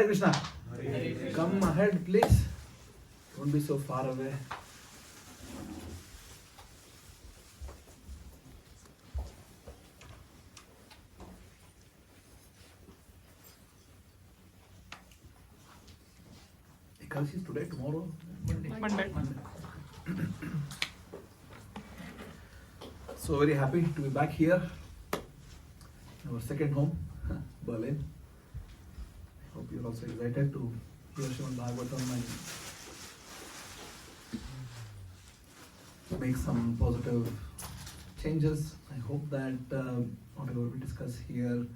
Hare Krishna. Come ahead, please. Don't be so far away. Ekadashi is today, tomorrow? Monday. So very happy to be back here, our second home, Berlin. I hope you're also excited to hear Srimad Bhagvatam and make some positive changes. I hope that whatever we discuss here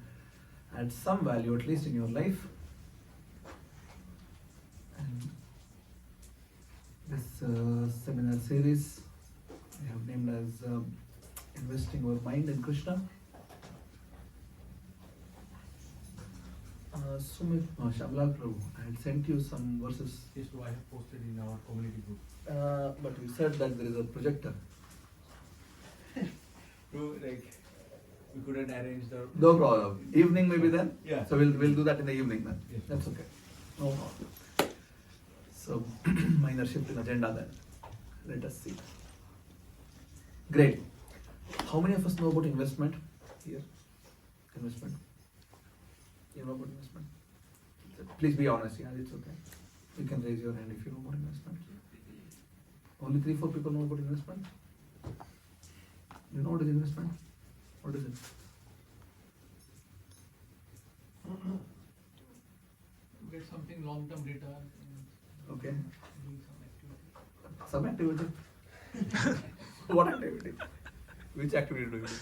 adds some value, at least in your life. And this seminar series I have named as Investing Our Mind in Krishna. Sumit, Shamlal Prabhu, I had sent you some verses. Yes, I have posted in our community group. But you said that there is a projector. So, like, we couldn't arrange the. No problem. Evening maybe then? Yeah. So we'll do that in the evening then. Yes. That's okay. No problem. So minor shift in agenda then. Let us see. Great. How many of us know about investment here? Investment. You know about investment? Please be honest, yeah, it's okay. You can raise your hand if you know about investment. Only 3-4 people know about investment? You know what is investment? What is it? Get something long-term return. Okay. Doing Some activity. What activity? Which activity do you do?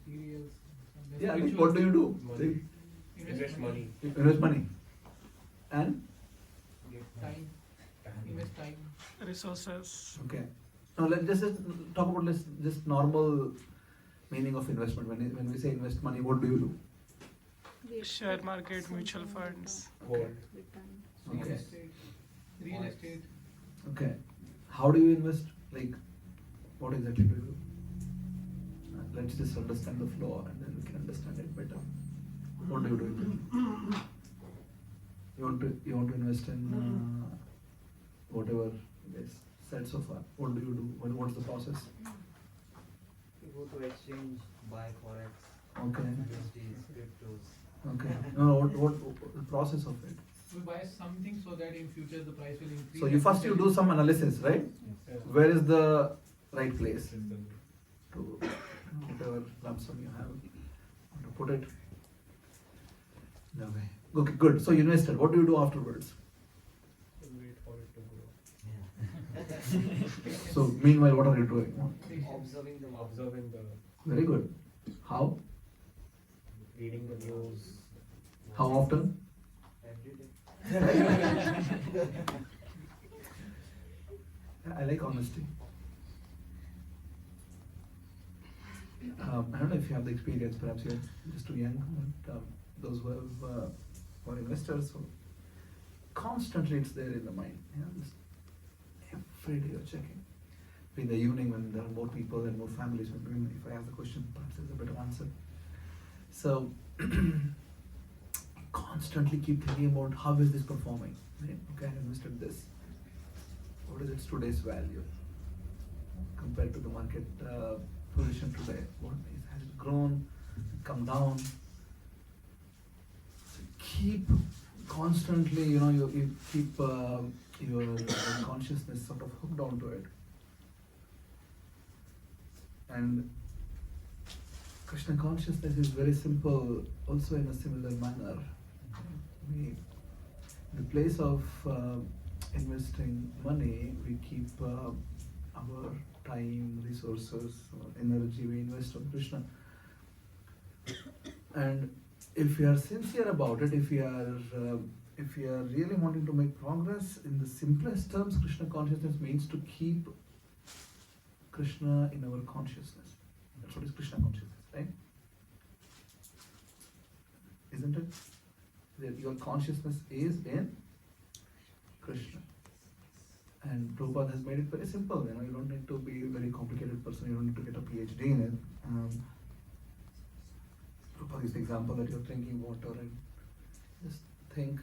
materials. Yeah, like what do you do? Money. Invest money. Invest money. And? Time. Invest time. Resources. Okay. Now let's just talk about this normal meaning of investment. When we say invest money, what do you do? Share market, mutual funds. Gold. Real Okay. estate. Real estate. Okay. How do you invest? Like, what exactly do you do? Let's just understand the flow and then we can understand it better. What do you do? You want to invest in whatever is said so far. What do you do? What's the process? You go to exchange, buy forex, Okay. USDs, cryptos. Okay. No, what the process of it? We buy something so that in future the price will increase. So you do some analysis, right? Yes. Where is the right place to whatever lump sum you have to put it? No way. Okay, good. So you invested. What do you do afterwards? Wait for it to grow. So meanwhile, what are you doing? Observing the market. Observing the, Very good. How? reading the news. How often? Every day. I like honesty. I don't know if you have the experience, perhaps you're just too young, but those who have, who are investors, so constantly it's there in the mind. You know, just every day you're checking. In the evening when there are more people and more families, when if I ask the question, perhaps there's a better answer. So constantly keep thinking about how is this performing. Right? Okay, I invested this. What is its today's value compared to the market position today? What is, has it grown, come down? So keep constantly, you keep your consciousness sort of hooked onto it. And Krishna consciousness is very simple, also in a similar manner. We, in the place of investing money, we keep our time, resources, energy, we invest on Krishna. And if we are sincere about it, if we are really wanting to make progress, in the simplest terms, Krishna consciousness means to keep Krishna in our consciousness. That's what is Krishna consciousness, right? Isn't it? That your consciousness is in Krishna. And Prabhupada has made it very simple. You don't need to be a very complicated person. You don't need to get a PhD in it. for this example that you're drinking water and just think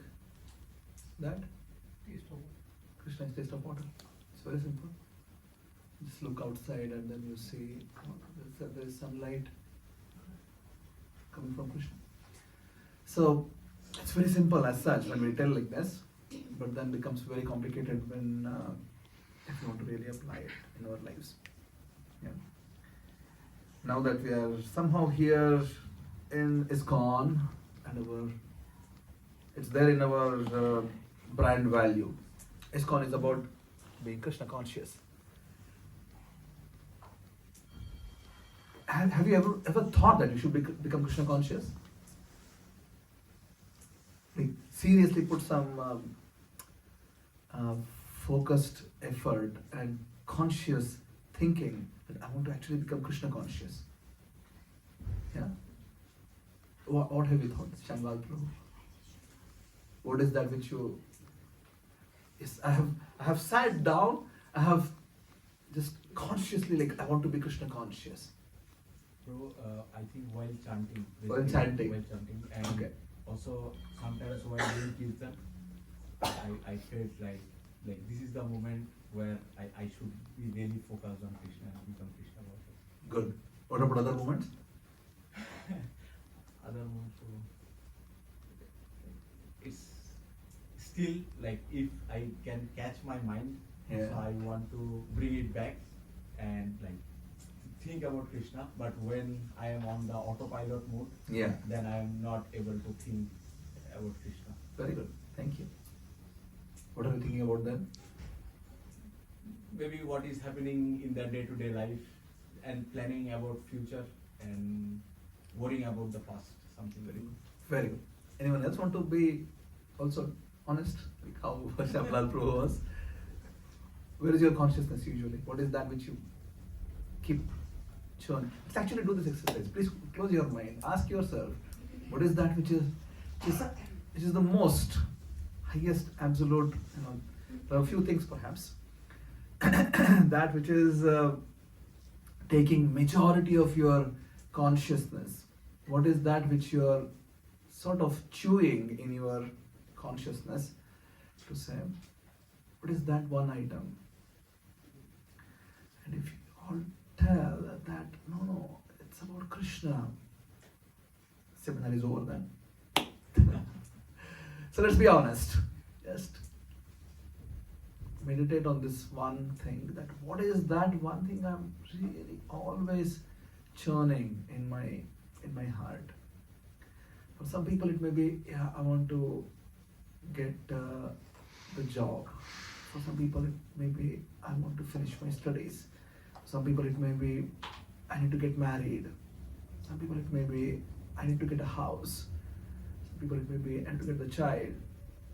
that Taste of Krishna is taste of water. It's very simple. Just look outside and then you see there is sunlight coming from Krishna. So it's very simple as such when we tell like this, but then becomes very complicated when if you want to really apply it in our lives. Yeah. Now that we are somehow here in ISKCON and it's there in our brand value. ISKCON is about being Krishna conscious. Have you ever thought that you should become Krishna conscious? Like seriously put some focused effort and conscious thinking that I want to actually become Krishna conscious. Yeah? What have you thought, Srimad Prabhu? What is that which you... Yes, I have sat down, I have just consciously like I want to be Krishna conscious. Bro, I think while chanting. While chanting. While chanting, and Okay. also sometimes while doing kirtan, I felt like this is the moment where I should be really focused on Krishna and become Krishna conscious. Good. What about other moments? Other moments, so it's still like if I can catch my mind, Yeah. so I want to bring it back and like think about Krishna, but when I am on the autopilot mode, Yeah. then I am not able to think about Krishna. Very good. Thank you. What are you thinking about then? Maybe what is happening in the day-to-day life and planning about future and worrying about the past, something very good. Very good. Anyone else want to be also honest? Like how Shamlal Prabhu was? Where is your consciousness usually? What is that which you keep churning? Let's actually do this exercise. Please close your mind. Ask yourself, what is that which is the most highest absolute, there are a few things perhaps, that which is taking majority of your consciousness. What is that which you are sort of chewing in your consciousness to say, what is that one item? And if you all tell that, no, it's about Krishna, seminar is over then. So let's be honest. Just meditate on this one thing, that what is that one thing I'm really always churning in my heart. For some people it may be, I want to get the job. For some people it may be, I want to finish my studies. Some people it may be, I need to get married. Some people it may be, I need to get a house. Some people it may be, I need to get the child.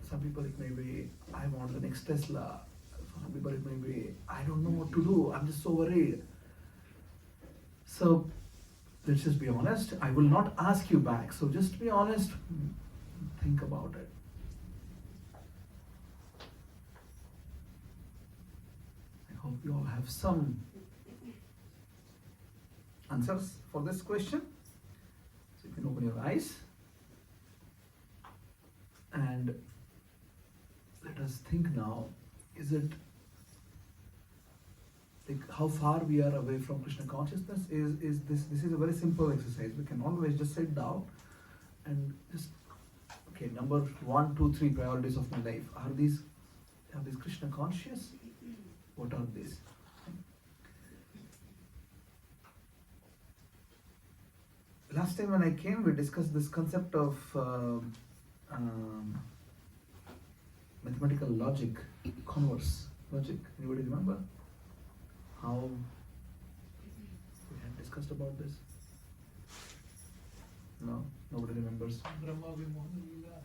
Some people it may be, I want the next Tesla. For some people it may be, I don't know what to do, I'm just so worried. So let's just be honest. I will not ask you back. So just be honest. Think about it. I hope you all have some answers for this question. So you can open your eyes and let us think now. Is it like how far we are away from Krishna consciousness? Is this is a very simple exercise. We can always just sit down and just, okay, number 1, 2, 3 priorities of my life. Are these Krishna conscious? What are these? Last time when I came, we discussed this concept of mathematical logic, converse logic. Anybody remember how we had discussed about this? No, nobody remembers. Brahma Vimohan Leela.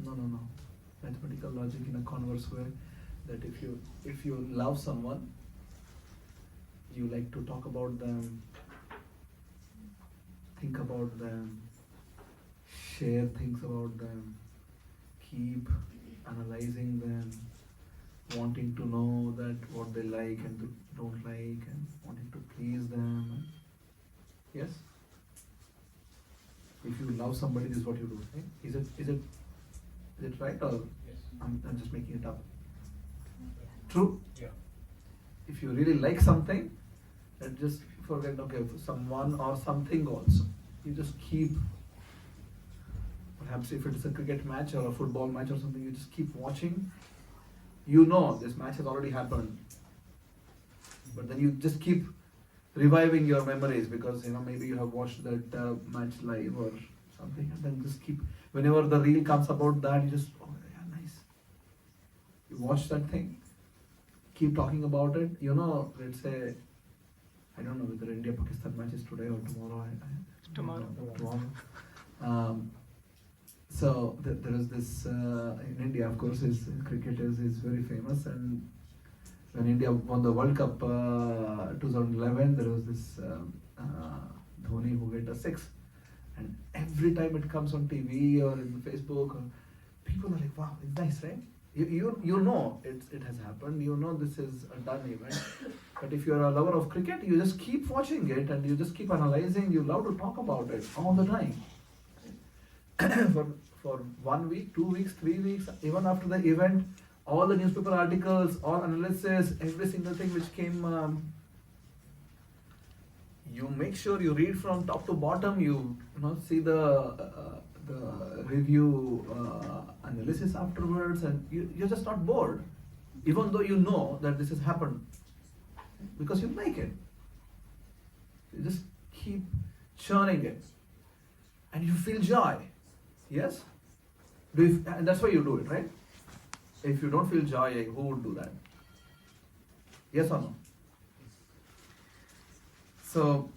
No. Mathematical logic in a converse way, that if you love someone, you like to talk about them, think about them, share things about them, keep analyzing them, wanting to know that what they like and don't like, and wanting to please them. Yes? If you love somebody, this is what you do. Right? Is it right, or Yes. I'm just making it up? True. Yeah. If you really like something, then just forget, okay, for someone or something also. You just keep, perhaps if it is a cricket match or a football match or something, you just keep watching. You know this match has already happened, but then you just keep reviving your memories because maybe you have watched that match live or something, and then just keep, whenever the reel comes about that, you just, oh yeah, nice. You watch that thing, keep talking about it. Let's say, I don't know whether India-Pakistan match is today or tomorrow. Tomorrow. Tomorrow. So there is this, in India, of course, cricket is very famous, and when India won the World Cup 2011, there was this Dhoni who hit a six, and every time it comes on TV or in Facebook, people are like, wow, it's nice, right? You know it has happened, this is a done event, but if you're a lover of cricket, you just keep watching it and you just keep analyzing, you love to talk about it all the time. for 1 week, 2 weeks, 3 weeks, even after the event, all the newspaper articles, all analysis, every single thing which came, you make sure you read from top to bottom, you see the review analysis afterwards, and you're just not bored, even though you know that this has happened, because you like it. You just keep churning it, and you feel joy. Yes? And that's why you do it, right? If you don't feel joy, who would do that? Yes or no? So,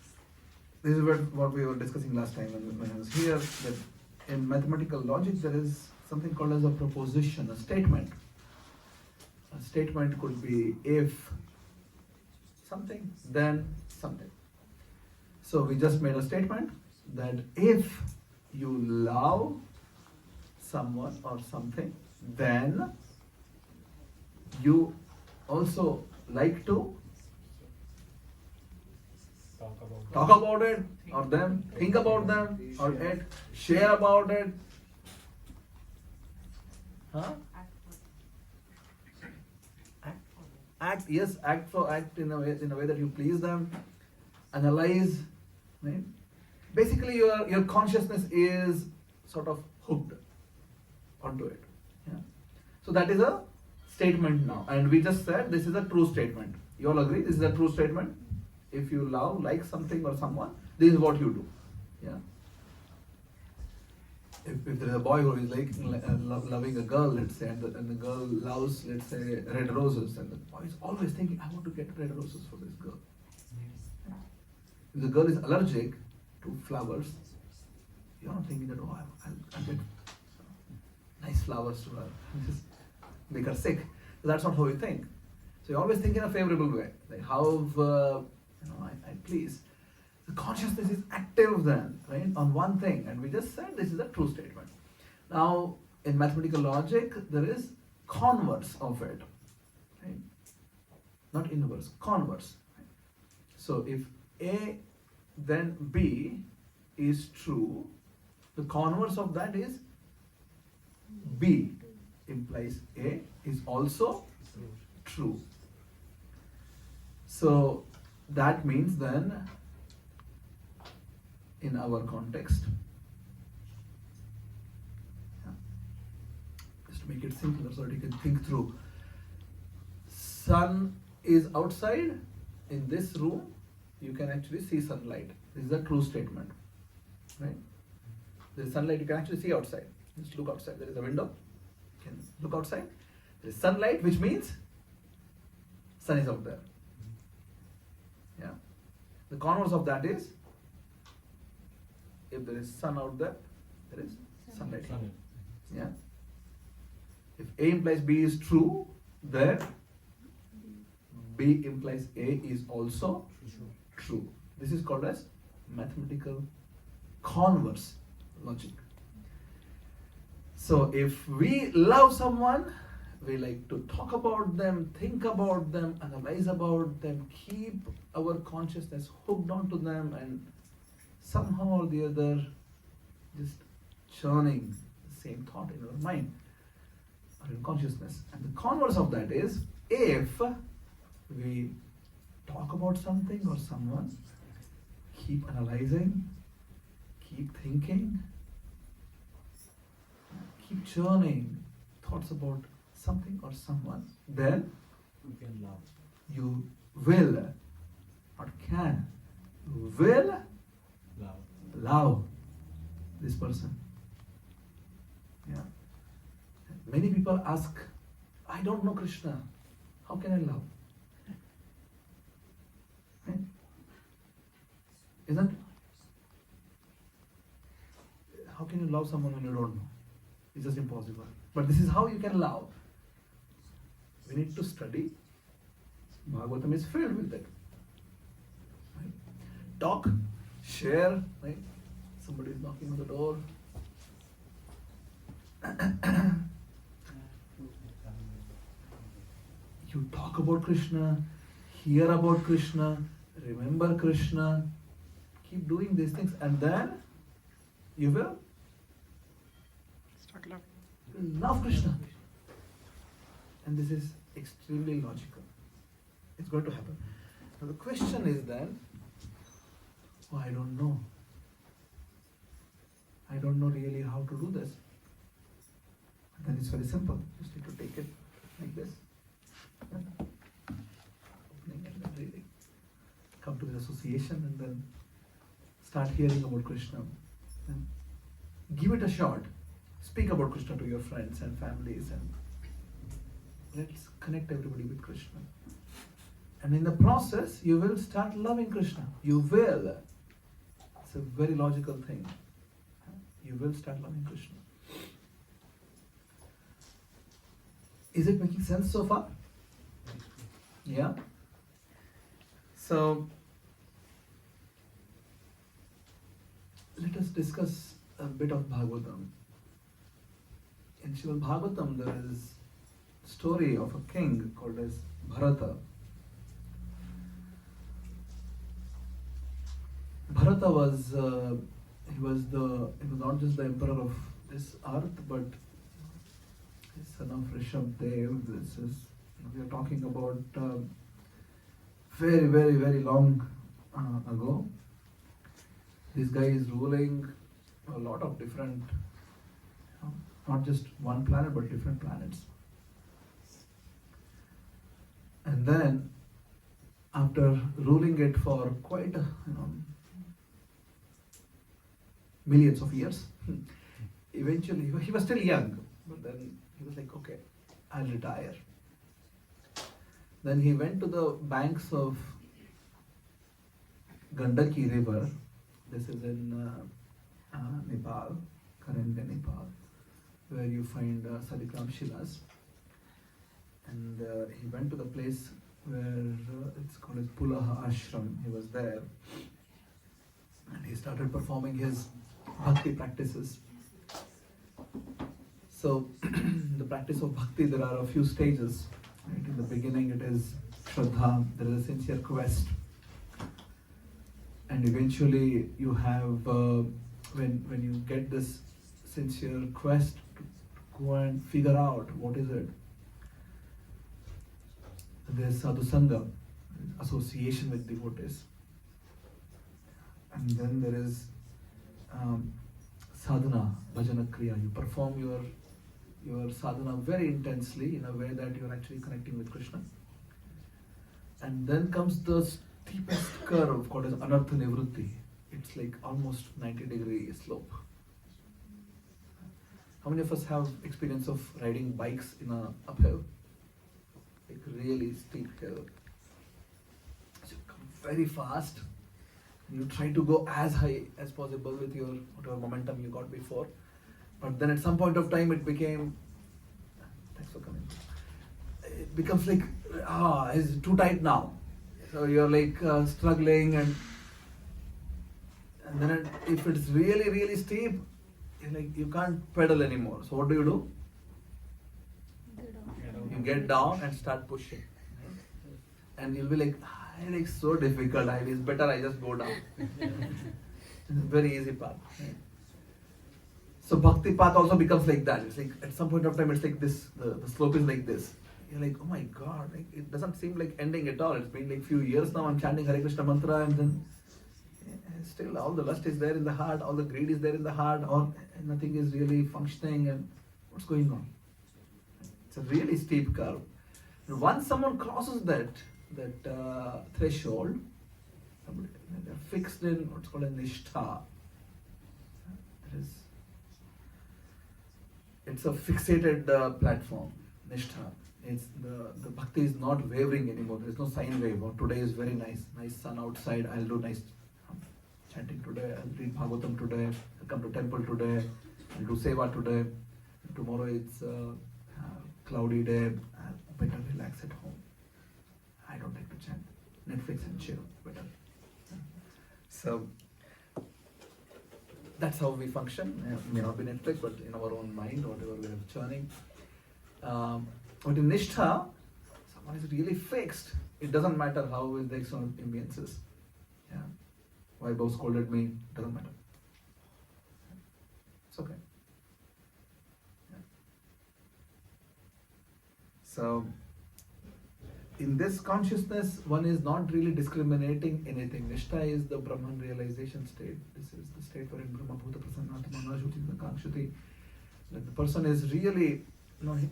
this is what we were discussing last time when I was here, that in mathematical logic there is something called as a proposition, a statement. A statement could be if something, then something. So we just made a statement that if you love someone or something, then you also like to talk about it, or them, think about them, or it, share about it. Huh? Act, yes, act in a way that you please them. Analyze, right? Basically, your consciousness is sort of hooked onto it. Yeah. So that is a statement now, and we just said this is a true statement. You all agree? This is a true statement. If you like something or someone, this is what you do. Yeah. If there is a boy who is loving a girl, let's say, and the girl loves, let's say, red roses, and the boy is always thinking, I want to get red roses for this girl. If the girl is allergic to flowers, you're not thinking that, oh, I'll get nice flowers to her, just make her sick. So that's not how you think. So you always think in a favorable way, like how I please. The consciousness is active then, right, on one thing, and we just said this is a true statement. Now, in mathematical logic, there is converse of it, right? Not inverse, converse. Right? So if A then B is true, the converse of that is B implies A is also true. So that means then, in our context, just to make it simpler so that you can think through, sun is outside. In this room, you can actually see sunlight. This is a true statement, right? There is sunlight, you can actually see outside. Just look outside. There is a window, you can look outside. There is sunlight, which means sun is out there. Yeah. The converse of that is, if there is sun out there, there is sunlight here. Yeah. If A implies B is true, then B implies A is also true. This is called as mathematical converse logic. So if we love someone, we like to talk about them, think about them, analyze about them, keep our consciousness hooked onto them, and somehow or the other just churning the same thought in your mind or in consciousness. And the converse of that is, if we talk about something or someone, keep analyzing, keep thinking, keep churning thoughts about something or someone, then You can love. you will, not can, you will Love. love this person. Yeah. Many people ask, I don't know Krishna, how can I love? Right? Isn't? How can you love someone when you don't know? It's just impossible. But this is how you can love. We need to study. Bhagavatam is filled with it. Right? Talk, share, right? Somebody is knocking on the door. You talk about Krishna, hear about Krishna, remember Krishna, keep doing these things, and then you will Start loving. love Krishna. And this is extremely logical. It's going to happen. Now the question is then, oh, I don't know. I don't know really how to do this. And then it's very simple. Just need to take it like this. Opening and then reading. Come to the association and then start hearing about Krishna. Then give it a shot. Speak about Krishna to your friends and families, and let's connect everybody with Krishna. And in the process, you will start loving Krishna. You will. It's a very logical thing. You will start loving Krishna. Is it making sense so far? Yeah? So, let us discuss a bit of Bhagavatam. In Srimad Bhagvatam, there is a story of a king called as Bharata. Bharata was he was not just the emperor of this earth, but the son of Rishabdev. This is, we are talking about very, very, very long ago. This guy is ruling a lot of different, not just one planet, but different planets. And then, after ruling it for quite millions of years, eventually, he was still young, but then he was like, okay, I'll retire. Then he went to the banks of Gandaki river. This is in Nepal, current day Nepal, where you find Salikram Shilas. And he went to the place where it's called as Pulaha Ashram. He was there. And he started performing his bhakti practices. So, the practice of bhakti, there are a few stages. Right? In the beginning, it is Shraddha, there is a sincere quest. And eventually, you have, when you get this sincere quest, to go and figure out what is it. There's Sadhu Sangha, association with devotees. And then there is sadhana, bhajana kriya. You perform your sadhana very intensely in a way that you're actually connecting with Krishna. And then comes the steepest curve called as anartha nivrutti. It's like almost 90-degree slope. How many of us have experience of riding bikes in a uphill? Like really steep hill. So you come very fast. You try to go as high as possible with your whatever momentum you got before. But then at some point of time it became, thanks for coming. It becomes like, it's too tight now. So you're like struggling and then if it's really, really steep, you're like, you can't pedal anymore. So what do? You get down and start pushing. And you'll be like, it's so difficult, it's better I just go down. It's a very easy path. So bhakti path also becomes like that. It's like at some point of time, it's like this. The slope is like this. You're like, oh my God! Like, it doesn't seem like ending at all. It's been like few years now. I'm chanting Hare Krishna mantra, and then still all the lust is there in the heart, all the greed is there in the heart, all nothing is really functioning. And what's going on? It's a really steep curve. And once someone crosses that threshold, they're fixed in what's called a nishtha. It's a fixated platform, nishtha. It's the bhakti is not wavering anymore. There is no sine wave. Or today is very nice sun outside. I'll do nice chanting today. I'll read Bhagavatam today. I'll come to temple today. I'll do seva today. And tomorrow it's cloudy day. I'll better relax at home. I don't like to chant. Netflix and chill. Better. So that's how we function. It may not be Netflix, but in our own mind, whatever we are churning. But in Nishtha, someone is really fixed. It doesn't matter how is the external ambiences. Yeah. Why boss scolded me, doesn't matter. It's okay. Yeah. So, in this consciousness, one is not really discriminating anything. Nishtha is the Brahman realization state. This is the state wherein Brahma Bhuta Prasannatma Najhuti Kankshati. That the person is really,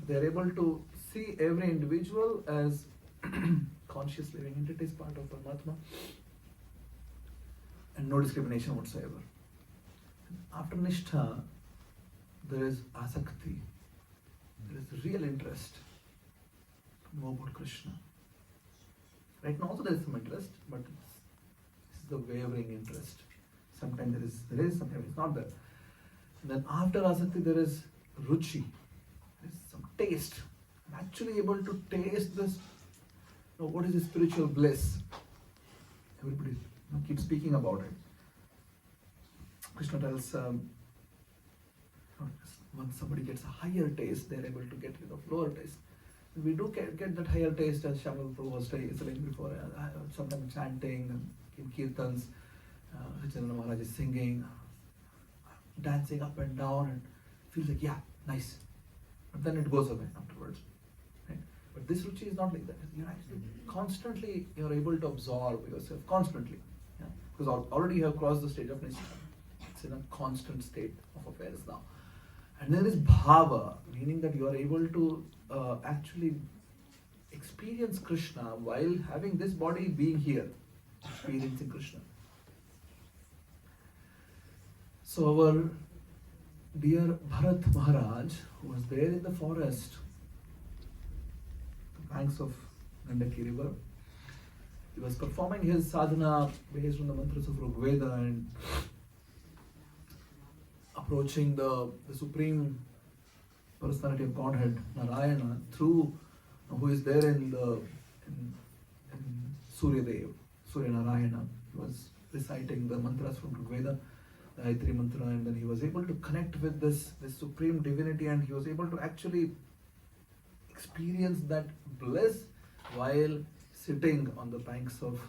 they are able to see every individual as conscious living entities, part of Paramatma, and no discrimination whatsoever. After Nishtha, there is Asakti. There is real interest to know about Krishna. Right now also there is some interest, but this is the wavering interest. Sometimes there is, sometimes it's not there. And then after Asakti there is Ruchi. There is some taste. I'm actually able to taste this. What is the spiritual bliss? Everybody keeps speaking about it. Krishna tells once somebody gets a higher taste, they're able to get rid of lower taste. We do get that higher taste, as Shamil Prabhu was saying before. Sometimes chanting and in kirtans, Chandra Maharaj is singing, dancing up and down, and feels like, yeah, nice. But then it goes away afterwards. Right? But this ruchi is not like that. You're actually constantly, you're able to absorb yourself constantly. Yeah? Because already you have crossed the stage of nishtha. It's in a constant state of affairs now. And then there is bhava, meaning that you are able to actually experience Krishna while having this body being here, experiencing Krishna. So our dear Bharat Maharaj, who was there in the forest, the banks of Gandaki river, he was performing his sadhana based on the mantras of Rigveda and approaching the Supreme Personality of Godhead, Narayana, through who is there in Surya Dev, Surya Narayana. He was reciting the mantras from Rigveda, the Gayatri mantra, and then he was able to connect with this Supreme Divinity, and he was able to actually experience that bliss while sitting on the banks of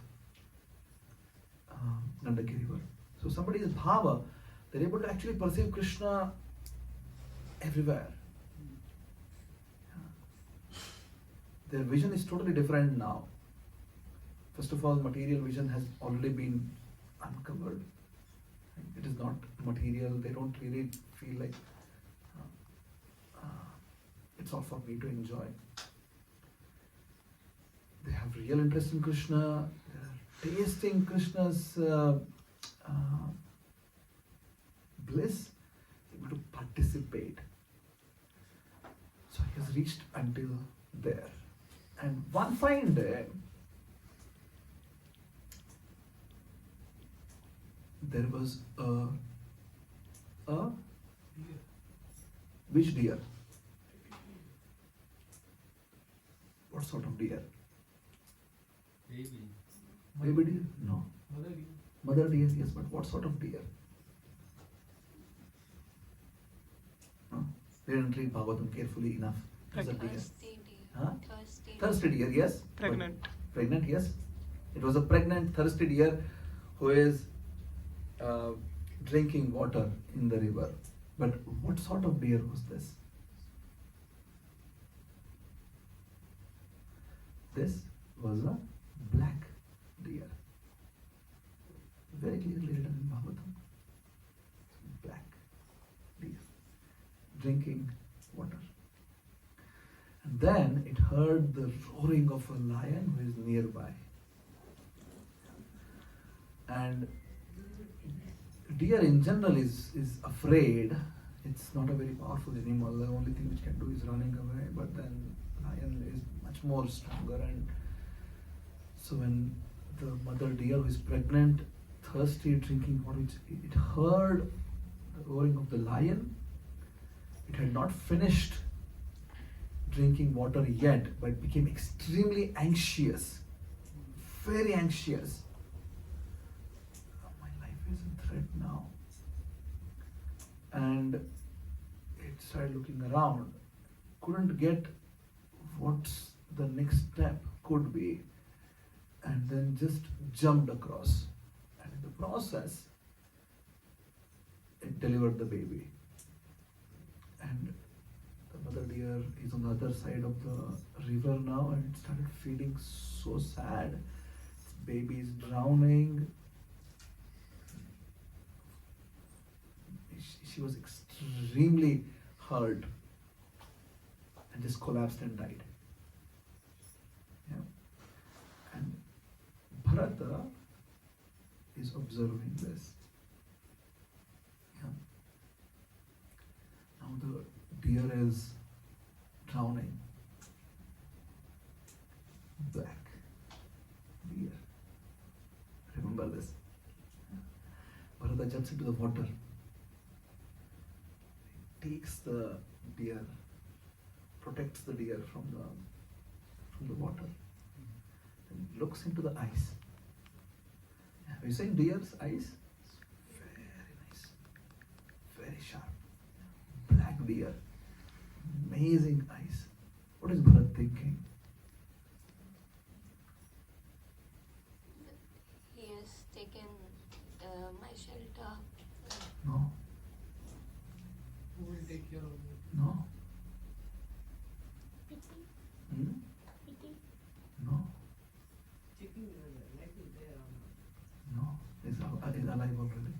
Gandaki river. So somebody is bhava. They're able to actually perceive Krishna everywhere. Their vision is totally different now. First of all, material vision has already been uncovered. It is not material. They don't really feel like it's all for me to enjoy. They have real interest in Krishna. They are tasting Krishna's bliss, able to participate. So he has reached until there. And one fine day, there was a which deer? What sort of deer? Baby deer? No. Mother deer, yes, but what sort of deer? No? They didn't read Bhagavatam carefully enough. It was a deer. Huh? Thirsty deer, yes. Pregnant. But pregnant, yes. It was a pregnant, thirsty deer who is drinking water in the river. But what sort of deer was this? This was a black deer. Very clearly written in Bhagavatam. Black deer. Drinking water. And then it heard the roaring of a lion who is nearby. And deer in general is afraid. It's not a very powerful animal. The only thing which can do is running away. But then lion is much more stronger. And so when the mother deer who is pregnant, thirsty, drinking water, it heard the roaring of the lion. It had not finished drinking water yet, but it became extremely anxious. Very anxious. My life is in threat now. And it started looking around. Couldn't get what's the next step could be. And then just jumped across. And in the process, it delivered the baby. And the mother deer is on the other side of the river now, and it started feeling so sad. Its baby is drowning. She was extremely hurt and just collapsed and died. Yeah. And Bharata is observing this. Yeah. Now the deer is drowning. Black deer. Remember this. Bharata jumps into the water. He takes the deer, protects the deer from the water, and looks into the eyes. Have you seen deer's eyes? Very nice, very sharp. Black deer, amazing eyes. What is Bharat thinking? He has taken my shelter. No, Who will take care of it? no, Pity, hmm? pity. No, Checking whether life is there or not. no. Is alive already.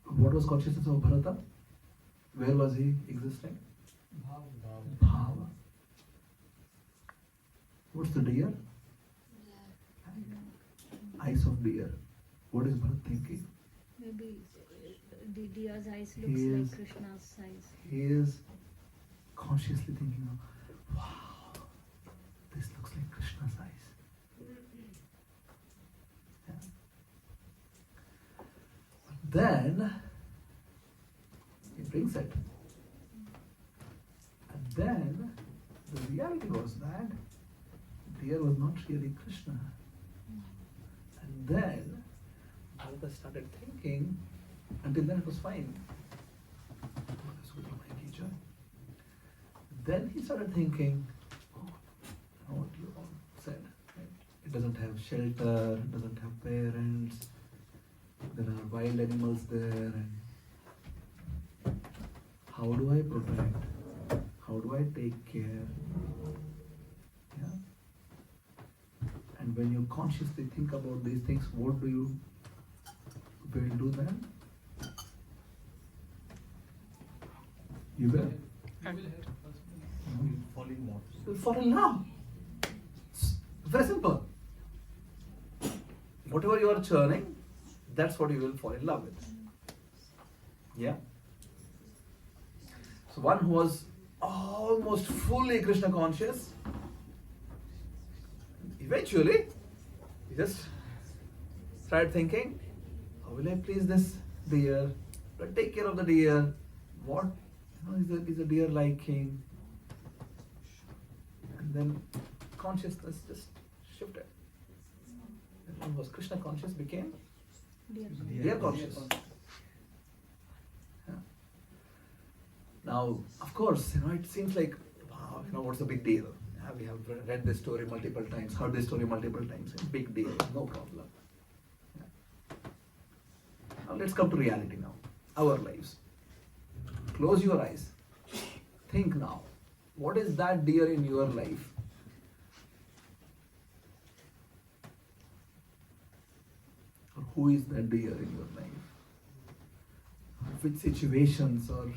What was consciousness of Bharata? Where was he existing? Bhava. What's the deer? Black. Eyes of deer. What is Bharat thinking? Maybe the deer's eyes He looks is- like Krishna's eyes. He is consciously thinking, wow, this looks like Krishna's eyes. Yeah. But then he brings it. And then the reality was that deer was not really Krishna. And then Bharata started thinking, until then it was fine. Then he started thinking, oh, you know what you all said, right? It doesn't have shelter, it doesn't have parents, there are wild animals there, and how do I protect? How do I take care? Yeah. And when you consciously think about these things, what do you will do then? You will. You will have husband. We'll fall in love. You'll fall in love. It's very simple. Whatever you are churning, that's what you will fall in love with. Yeah. So one who was almost fully Krishna conscious, eventually he just started thinking, how will I please this deer? Will I take care of the deer? What is the deer liking? And then consciousness just shifted. And one was Krishna conscious became Deer. deer conscious. Yeah. Now, of course, it seems like, wow, what's the big deal? Yeah, we have read this story multiple times, heard this story multiple times. Big deal, no problem. Yeah. Now let's come to reality now. Our lives. Close your eyes. Think now. What is that dear in your life? Or who is that dear in your life? Which situations or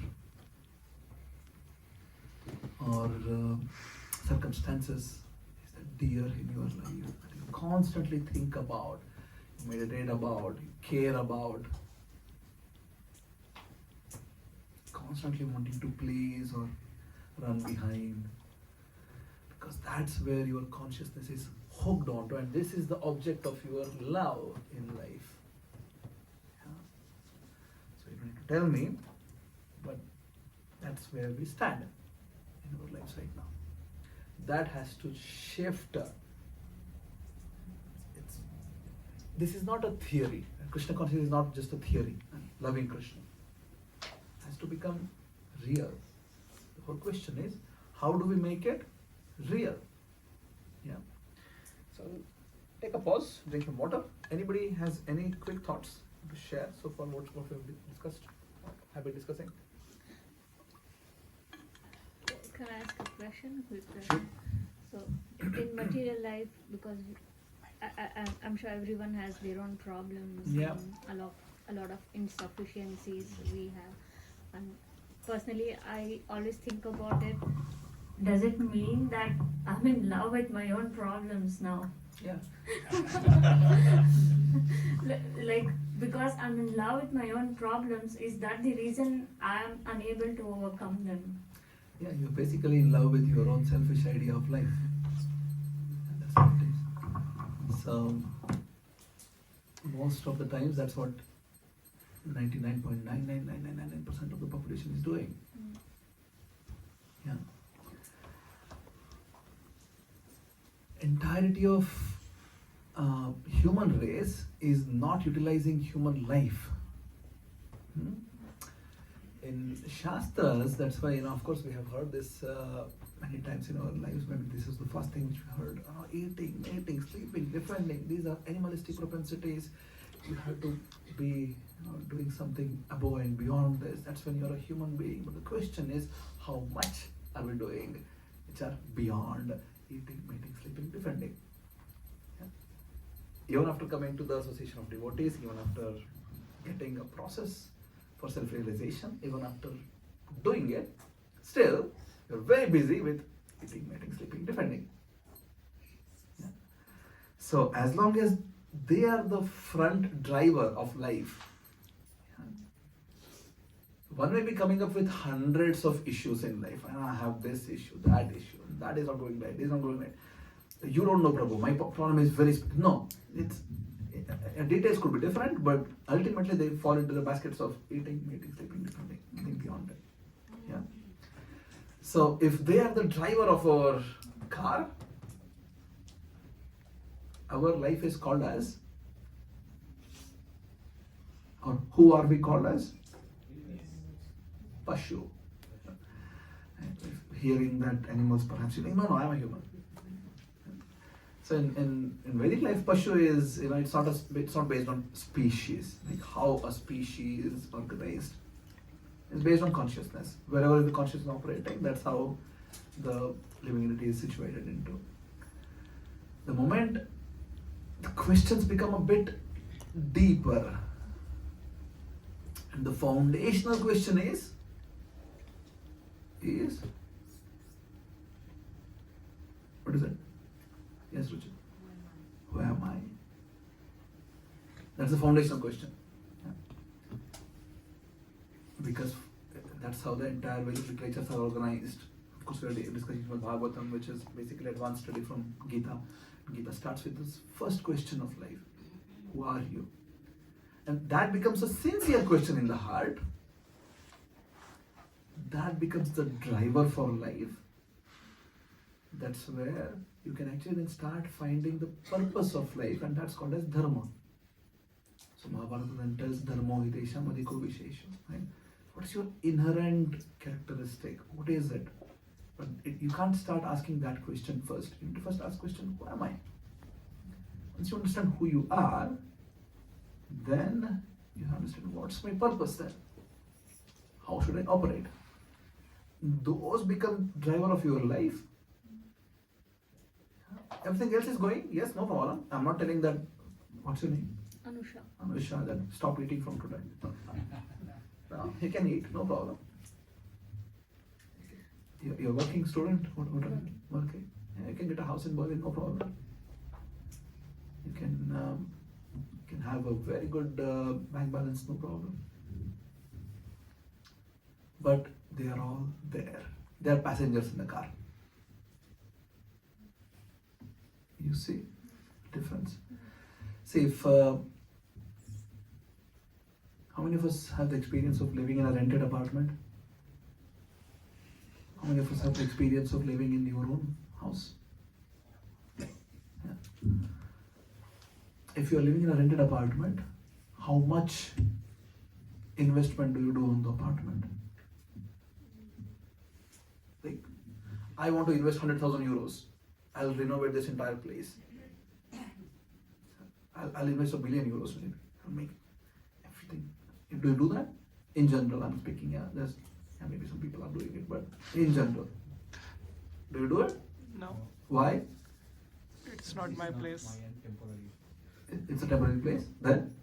circumstances is that dear in your life that you constantly think about, you meditate about, you care about, constantly wanting to please or run behind, because that's where your consciousness is hooked onto, and this is the object of your love in life. Yeah. So you don't need to tell me, but that's where we stand in our lives right now. That has to shift. This is not a theory. Krishna Conscious is not just a theory. Loving Krishna has to become real. The whole question is, how do we make it real? Yeah. So take a pause, drink some water. Anybody has any quick thoughts to share so far? What we have discussed? Have been discussing? Can I ask a question? Quick question. So, in material life, because I'm sure everyone has their own problems, Yeah. and a lot of insufficiencies we have, and personally, I always think about it. Does it mean that I'm in love with my own problems now? Yeah. Like, because I'm in love with my own problems, is that the reason I'm unable to overcome them? Yeah, you're basically in love with your own selfish idea of life. And that's what it is. So, most of the times, that's what 99.99999% of the population is doing. Yeah. Entirety of human race is not utilizing human life. In Shastras, that's why, of course, we have heard this many times in our lives. Maybe this is the first thing which we heard. Eating, mating, sleeping, defending, these are animalistic propensities. You have to be doing something above and beyond this. That's when you're a human being. But the question is, how much are we doing which are beyond eating, mating, sleeping, defending? Yeah. Even after coming to the association of devotees, even after getting a process for self-realization, even after doing it, still you're very busy with eating, mating, sleeping, defending. Yeah. So as long as they are the front driver of life, yeah, one may be coming up with hundreds of issues in life. I have this issue, that is not going right, this is not going right. You don't know, Prabhu, my problem is very no. Details could be different, but ultimately they fall into the baskets of eating, mating, sleeping, defending, nothing beyond that. Yeah. So if they are the driver of our car, our life is called as, or who are we called as? Pashu. Hearing that animals perhaps you think, no, I'm a human. So in Vedic life, Pashu is, it's not based on species, like how a species is organized. It's based on consciousness. Wherever the consciousness is operating, that's how the living entity is situated into. The moment the questions become a bit deeper, and the foundational question is what is it? Yes, Ruchi. Who am I? That's the foundational question. Yeah. Because that's how the entire Vedic literatures are organized. Of course, we are discussing Srimad Bhagvatam, which is basically advanced study from Gita. Gita starts with this first question of life. Who are you? And that becomes a sincere question in the heart. That becomes the driver for life. That's where you can actually then start finding the purpose of life, and that's called as dharma. So Mahabharata then tells dharmo hitesham adhiko vishesha. Right? What's your inherent characteristic? What is it? But you can't start asking that question first. You need to first ask the question, who am I? Once you understand who you are, then You understand what's my purpose then? How should I operate? Those become driver of your life. Everything else is going, yes, no problem. I'm not telling that, what's your name? Anusha, that stop eating from today. No, you can eat, no problem. You're a working student, what are you working? Yeah, you can get a house in Berlin, no problem. You can have a very good bank balance, no problem. But they are all there. They are passengers in the car. You see difference? See, if how many of us have the experience of living in a rented apartment? How many of us have the experience of living in your own house? Yeah. If you are living in a rented apartment, how much investment do you do on the apartment? Like, I want to invest 100,000 euros. I'll renovate this entire place. I'll invest €1 billion maybe. I'll make everything. Do you do that? In general, I'm speaking. Maybe some people are doing it, but in general, do you do it? No, Why? it's not my place. Mine temporary. It's a temporary place. Then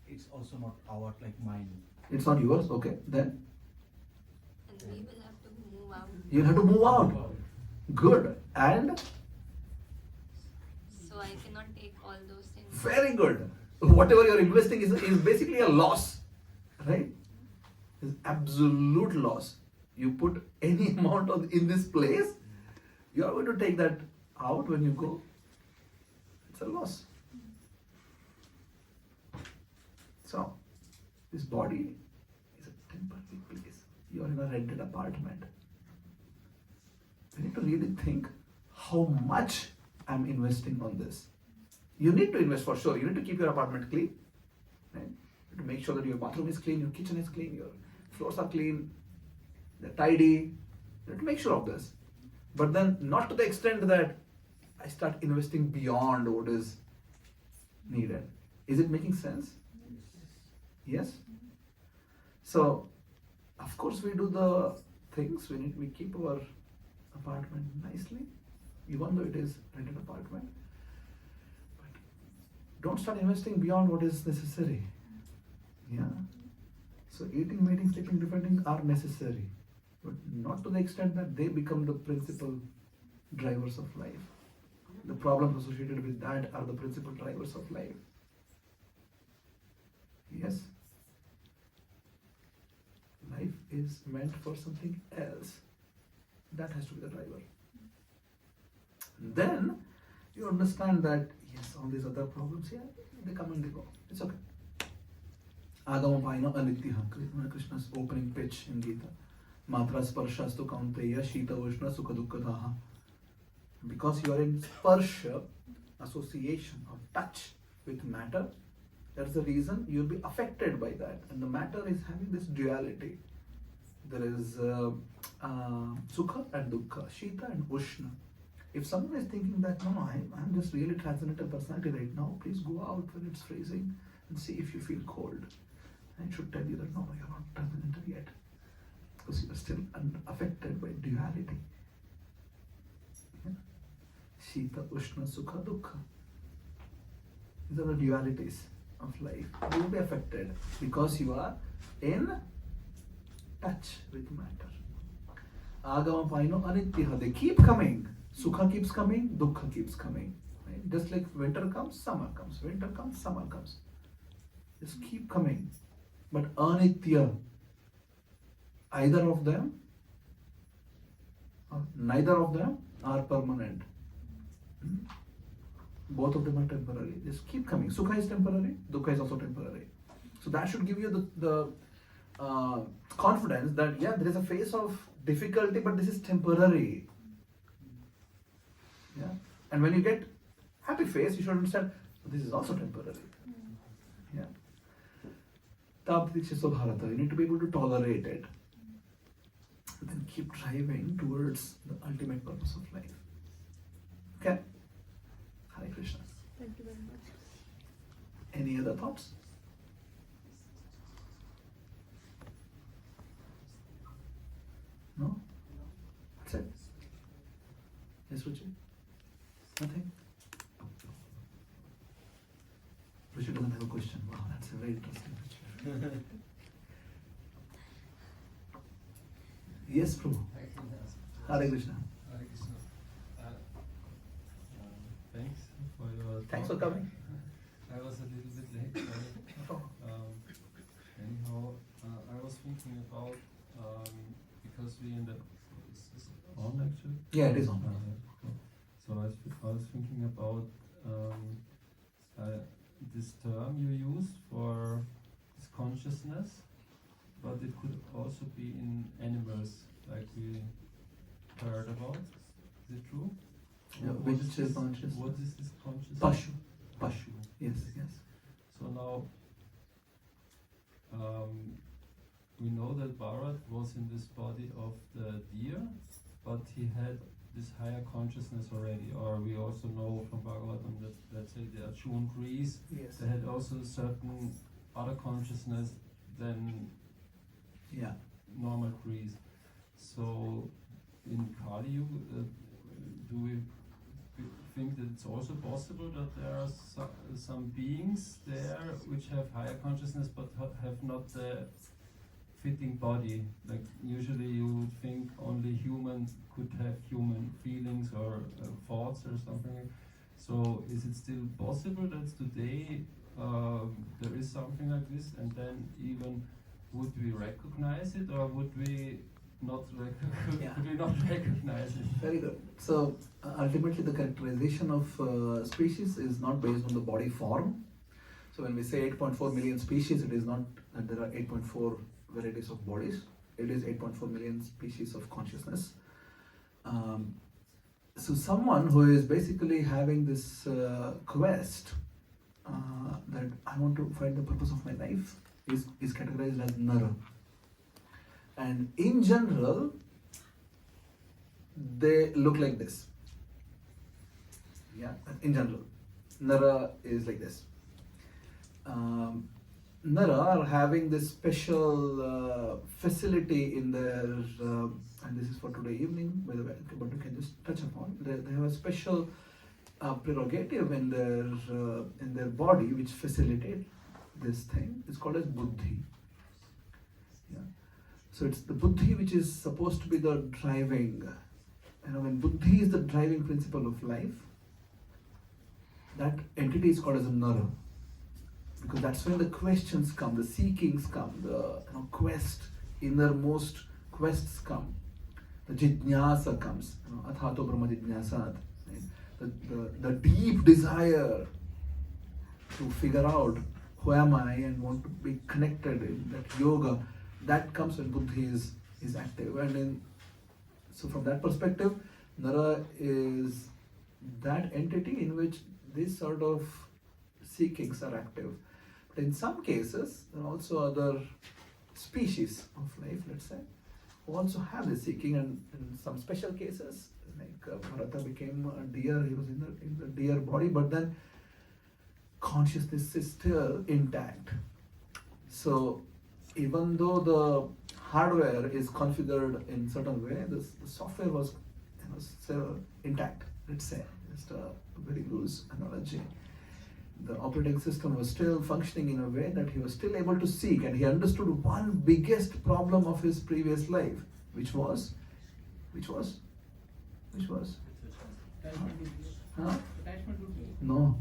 It's also not our like mine. it's not yours. Okay. Then And we will have to move out. you'll have to move out. Good. And So I cannot take all those things. very good. Whatever you're investing is basically a loss, right? It's absolute loss. You put any amount in this place, you are going to take that out when you go. It's a loss. So, this body is a temporary place. You are in a rented apartment. You need to really think how much I'm investing on this. You need to invest for sure. You need to keep your apartment clean. Right? You need to make sure that your bathroom is clean, your kitchen is clean, your floors are clean, they're tidy. You need to make sure of this. But then not to the extent that I start investing beyond what is needed. Is it making sense? Yes? So, of course we do the things, we keep our apartment nicely, even though it is rented apartment. But don't start investing beyond what is necessary. Yeah. So eating, mating, sleeping, defending are necessary, but not to the extent that they become the principal drivers of life. The problems associated with that are the principal drivers of life. Yes? Life is meant for something else. That has to be the driver. Then you understand that yes, all these other problems here, they come and they go. It's okay. Agama paina anitya. Krishna's opening pitch in Gita. Matra sparshastu kaunteya shita ushna sukha dukkha daha. Because you are in sparsha, association or touch with matter, that's the reason you'll be affected by that. And the matter is having this duality. There is sukha and dukkha, shita and ushna. If someone is thinking that, no, I'm just really transcendental personality right now, please go out when it's freezing and see if you feel cold. I should tell you that, no, you're not transcendental yet. Because you're still unaffected by duality. Yeah? Shita, ushna, sukha, dukkha. These are the dualities of life. You will be affected because you are in touch with matter. Agama paino anitya. They keep coming. Sukha keeps coming, dukkha keeps coming. Right? Just like winter comes, summer comes. Winter comes, summer comes. Just keep coming. But anitya, either of them or neither of them are permanent. Both of them are temporary. Just keep coming. Sukha is temporary, dukkha is also temporary. So that should give you the confidence that yeah, there is a phase of difficulty, but this is temporary. Yeah, and when you get happy phase, you should understand this is also temporary. Yeah. You need to be able to tolerate it. And then keep driving towards the ultimate purpose of life. Okay? Hare Krishna. Thank you very much. Any other thoughts? Shruti? Nothing? Shruti doesn't have a question. Wow, that's a very interesting question. Yes, Prabhu. Hare Krishna. Hare Krishna. Thanks for your Thanks for talk. coming. I was a little bit late. Sorry. Anyhow, I was thinking about because we in the is on actually. Yeah, it is on. So I was thinking about this term you used for this consciousness, but it could also be in animals, like we heard about. Is it true? Yeah, What which is this- consciousness? What is this consciousness? Pashu. Pashu. Yes, yes. So now we know that Bharat was in this body of the deer, but he had this higher consciousness already. Or we also know from Bhagavatam that, let's say, the Arjun trees, Yes. they had also certain other consciousness than Yeah. normal trees. So in Kali Yuga, do we think that it's also possible that there are some beings there which have higher consciousness but have not the fitting body? Like usually you would think only human could have human feelings or thoughts or something. So is it still possible that today there is something like this, and then even would we recognize it, or would we not Yeah. could we not recognize it? Very good. So ultimately the characterization of species is not based on the body form. So when we say 8.4 million species, it is not that there are 8.4 varieties of bodies. It is 8.4 million species of consciousness. So someone who is basically having this quest that I want to find the purpose of my life is categorized as Nara. And in general, they look like this. Yeah, in general, Nara is like this. Nara are having this special facility in their, and this is for today evening, by the way, but you can just touch upon. They have a special prerogative in their body which facilitate this thing. It's called as buddhi. Yeah. So it's the buddhi which is supposed to be the driving. When buddhi is the driving principle of life, that entity is called as a nara. Because that's when the questions come, the seekings come, the quest, innermost quests come. The jidnyasa comes. Athato brahma jidnyasat. Right? The deep desire to figure out who am I and want to be connected in that yoga, that comes when buddhi is active. And so from that perspective, Nara is that entity in which these sort of seekings are active. But in some cases, there are also other species of life, let's say, who also have this seeking, and in some special cases, like Bharata became a deer, he was in the deer body, but then consciousness is still intact. So even though the hardware is configured in certain way, the software was still intact, let's say, just a very loose analogy. The operating system was still functioning in a way that he was still able to seek, and he understood one biggest problem of his previous life, which was? Huh? No.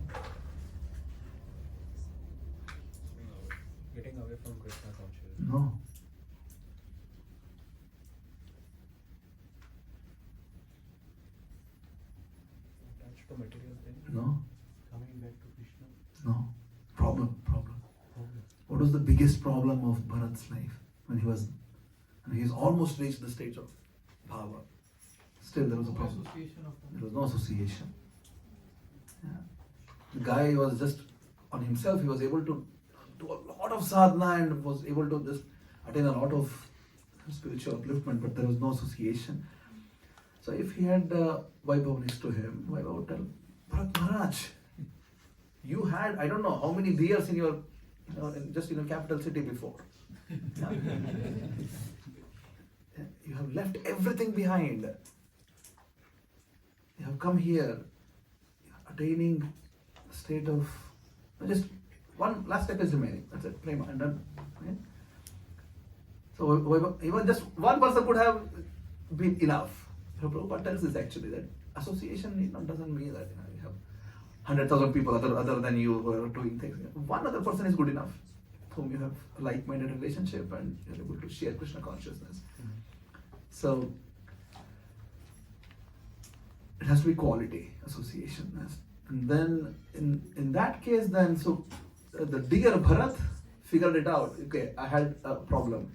Getting away from Krishna Conscious. No. Attached to material thing. No. Coming back to Krishna. No. Problem. What was the biggest problem of Bharat's life when he's almost reached the stage of bhava? Still there was a problem. Association of There was no association. Yeah. The guy was just on himself, he was able to do a lot of sadhana and was able to just attain a lot of spiritual upliftment, but there was no association. So if he had Vaibhav next to him, Vaibhav would tell, Bharat Maharaj, you had I don't know how many years in your just in your capital city before. Yeah. You have left everything behind. You have come here attaining the state of just one last step is remaining. That's it, prema, and done. Okay? So even just one person could have been enough. So Prabhupada tells us actually that association doesn't mean that you have 100,000 people other than you who are doing things. One other person is good enough, whom you have a like-minded relationship and you're able to share Krishna consciousness. So it has to be quality association. And then in that case, then so the dear Bharat figured it out. Okay, I had a problem.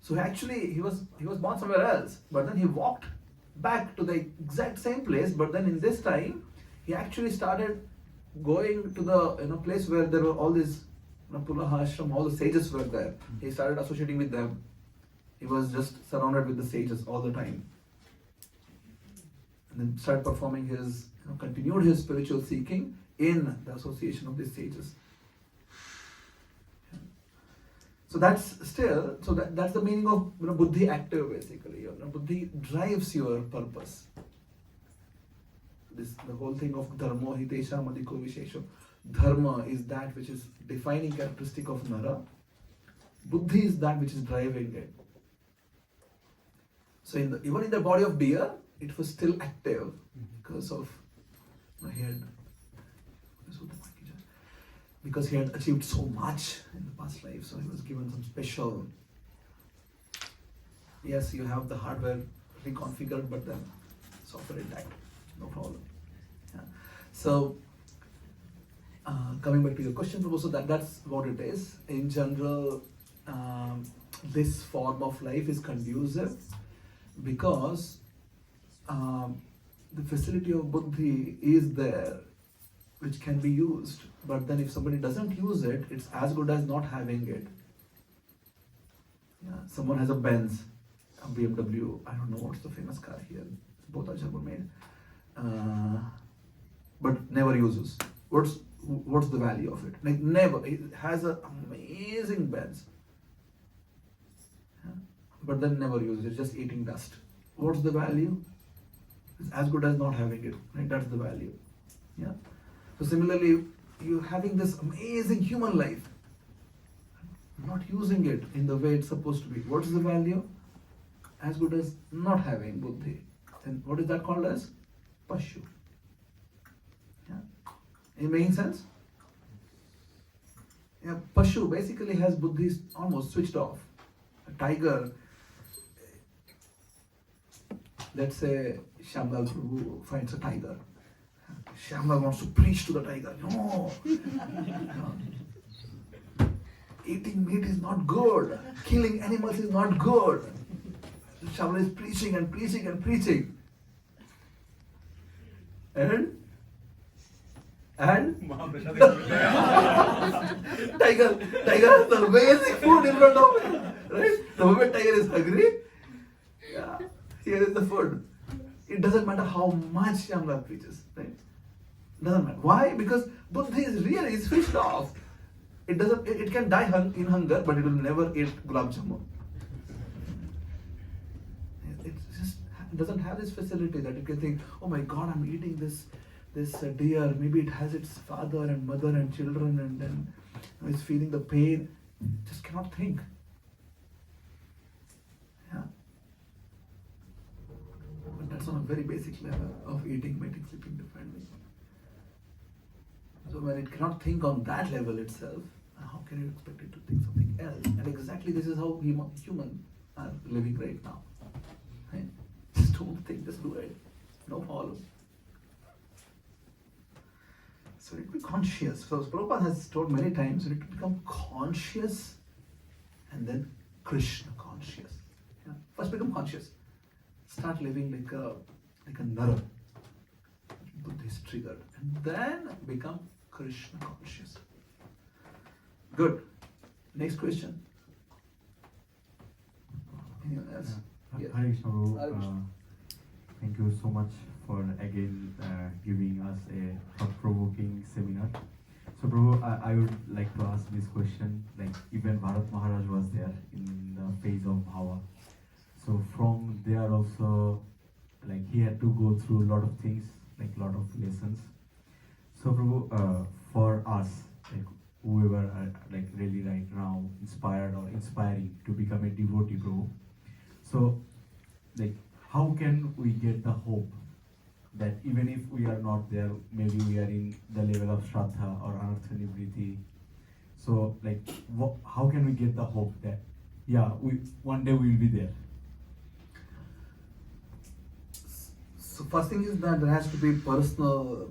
So actually he was born somewhere else, but then he walked back to the exact same place. But then in this time, he actually started going to the place where there were all these Pulaha ashram, all the sages were there. He started associating with them. He was just surrounded with the sages all the time. And then started performing his, continued his spiritual seeking in the association of these sages. So that's still, that's the meaning of buddhi active basically. Buddhi drives your purpose. The whole thing of dharmo hitesha madhiko vishesho. Dharma is that which is defining characteristic of nara. Buddhi is that which is driving it. So even in the body of deer, it was still active because of he had achieved so much in the past life, so he was given some special. Yes, you have the hardware reconfigured, but then software intact, no problem. Yeah. So coming back to your question, Prabhu, so that's what it is. In general, this form of life is conducive because the facility of buddhi is there, which can be used. But then if somebody doesn't use it, it's as good as not having it. Yeah. Someone has a Benz, a BMW, I don't know what's the famous car here. Both are German made. But never uses. What's the value of it? Like never. It has an amazing Benz. Yeah. But then never uses it, just eating dust. What's the value? It's as good as not having it. Right? That's the value. Yeah. So similarly, you having this amazing human life, not using it in the way it's supposed to be. What is the value? As good as not having buddhi. Then what is that called as? Pashu. Yeah. It making sense? Yeah, Pashu basically has buddhi almost switched off. A tiger, let's say Shamlal Prabhu finds a tiger. Shamlal wants to preach to the tiger. No. Eating meat is not good. Killing animals is not good. Shamlal is preaching and preaching and preaching. And tiger has the basic food in front of him. Right? The moment tiger is hungry, yeah, here is the food. It doesn't matter how much Shamlal preaches, right? Doesn't matter. Why? Because buddhi is really switched off. It can die in hunger, but it will never eat gulab jamun. It just doesn't have this facility that you can think, oh my God, I'm eating this deer. Maybe it has its father and mother and children, and then it's feeling the pain. Just cannot think. Yeah. But that's on a very basic level of eating, mating, sleeping differently. So when it cannot think on that level itself, how can you expect it to think something else? And exactly this is how humans are living right now. Right? Just don't think, just do it. No problem. So you need to be conscious. So Prabhupada has told many times, you need to become conscious and then Krishna conscious. Yeah? First become conscious. Start living like a nara. Buddhi is triggered. And then become Krishna conscious. Good. Next question. Anyone else? Yeah. Yeah. Hare Krishna, Prabhu. Hare Krishna. Thank you so much for again giving us a thought-provoking seminar. So Prabhu, I would like to ask this question, like even Bharat Maharaj was there in the phase of Bhava. So from there also like he had to go through a lot of things, like a lot of lessons. So Prabhu, for us, like whoever are like really right now inspired or inspiring to become a devotee, Prabhu. So like how can we get the hope that even if we are not there, maybe we are in the level of Shraddha or Anartha Nivriti. So like how can we get the hope that yeah, we one day we will be there? So first thing is that there has to be personal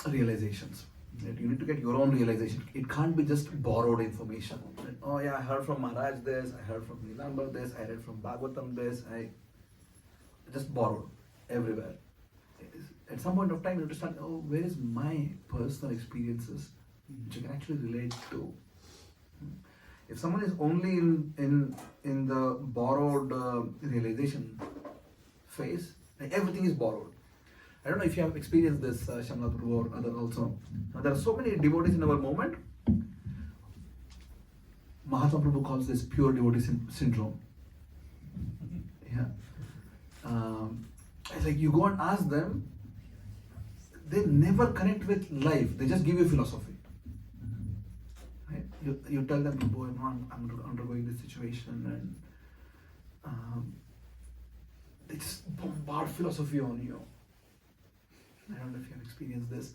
realizations. That you need to get your own realization. It can't be just borrowed information. That, oh yeah, I heard from Maharaj this, I heard from Nilambara this, I read from Bhagavatam this, I just borrowed everywhere. At some point of time you understand, oh, where is my personal experiences which you can actually relate to. If someone is only in the borrowed realization phase, like everything is borrowed. I don't know if you have experienced this, Shamla Prabhu or other also. There are so many devotees in our moment. Mahatma Prabhu calls this pure devotee syndrome. Yeah. It's like you go and ask them, they never connect with life. They just give you philosophy. Right? You tell them, Prabhu, I'm undergoing this situation, and they just bombard philosophy on you. I don't know if you have experienced this,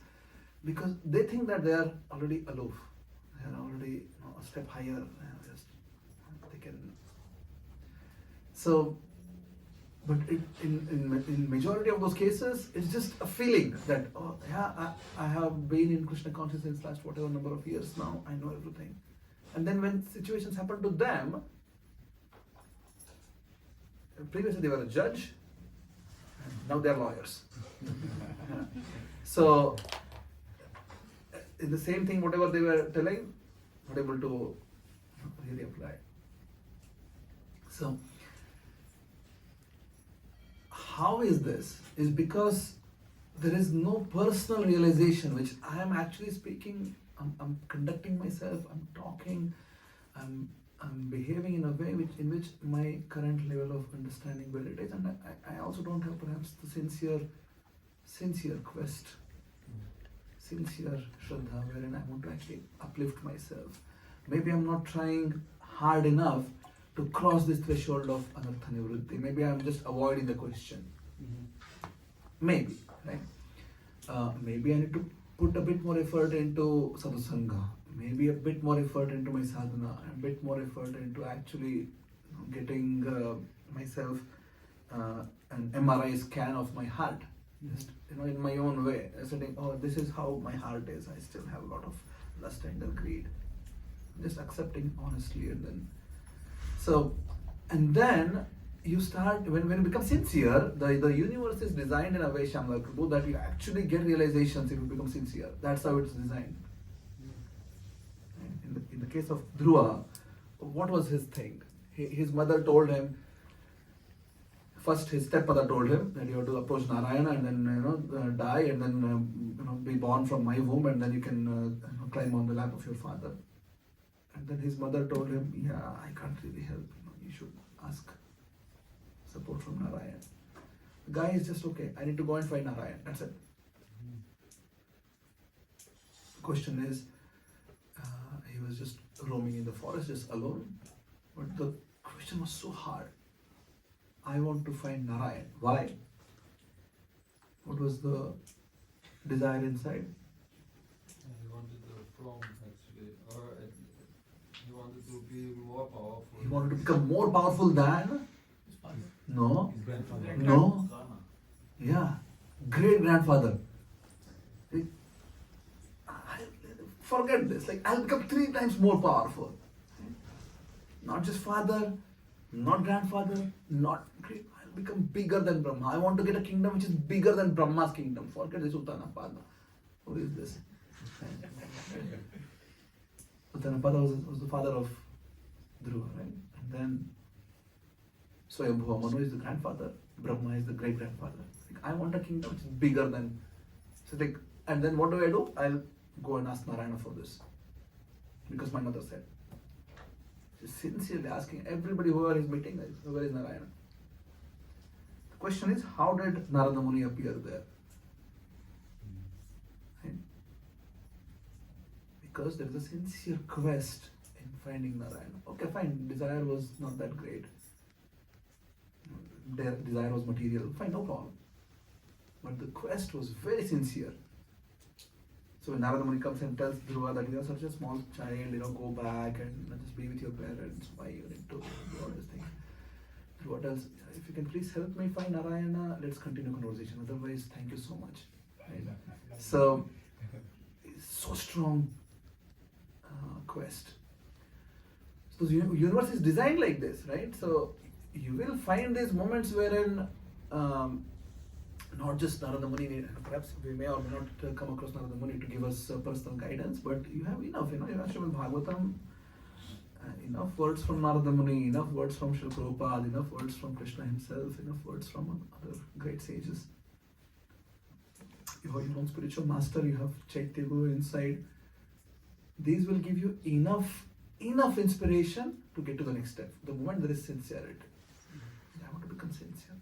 because they think that they are already aloof, they are already a step higher. They can. So, but in majority of those cases, it's just a feeling that oh yeah, I have been in Krishna Conscious since last whatever number of years now. I know everything, and then when situations happen to them, previously they were a judge, now they are lawyers. So, in the same thing, whatever they were telling, not able to really apply. So, how is this? Is because there is no personal realization which I am actually speaking, I'm conducting myself, I'm talking, I'm behaving in a way in which my current level of understanding where it is, and I also don't have perhaps the sincere quest, sincere Shraddha wherein I want to actually uplift myself. Maybe I'm not trying hard enough to cross this threshold of Anartha Nivritti. Maybe I'm just avoiding the question. Maybe, right? Maybe I need to put a bit more effort into sadhusanga. Maybe a bit more effort into my sadhana, a bit more effort into actually getting myself an MRI scan of my heart. Just in my own way, saying, oh, this is how my heart is. I still have a lot of lust, anger, greed. Just accepting honestly, and then you start when you become sincere. The universe is designed in a way, Shamla Prabhu, that you actually get realizations if you become sincere. That's how it's designed. In the case of Dhruva, what was his thing? His mother told him. First, his stepmother told him that you have to approach Narayana and then die and then be born from my womb and then you can climb on the lap of your father. And then his mother told him, yeah, I can't really help. You should ask support from Narayana. The guy is just okay. I need to go and find Narayana. That's it. The question is, he was just roaming in the forest, just alone. But the question was so hard. I want to find Narayan. Why? What was the desire inside? He wanted to from actually, or he wanted to be more powerful. He wanted to become more powerful than? No. His grandfather. No. Yeah. Great grandfather. Forget this. Like I'll become 3 times more powerful. Not just father, not grandfather, not great. I'll become bigger than Brahma. I want to get a kingdom which is bigger than Brahma's kingdom. Forget this Uttanapada. Who is this? Uttanapada was the father of Dhruva, right? And then Swayambhuva Manu is the grandfather. Brahma is the great grandfather. Like, I want a kingdom which is bigger than. So like, and then what do? I'll go and ask Narayana for this. Because my mother said. She's sincerely asking everybody whoever is meeting, where is Narayana? The Question is, how did Narada Muni appear there? Right? Because there is a sincere quest in finding Narayana. Okay, fine, desire was not that great. Their desire was material, fine, no problem. But the quest was very sincere. So when Narada Muni comes and tells Dhruva that you are such a small child, go back and just be with your parents, why you need to do all these things? Dhruva tells, if you can please help me find Narayana, let's continue conversation. Otherwise, thank you so much. Right? So, it's so strong quest. So the universe is designed like this, right? So you will find these moments wherein not just Narada Muni, perhaps we may or may not come across Narada Muni to give us personal guidance, but you have enough, you have Srimad Bhagvatam, enough words from Narada Muni, enough words from Srila Prabhupada, enough words from Krishna himself, enough words from other great sages. You have your own spiritual master, you have Chaitya Guru inside. These will give you enough inspiration to get to the next step. The moment there is sincerity. I want to become sincere.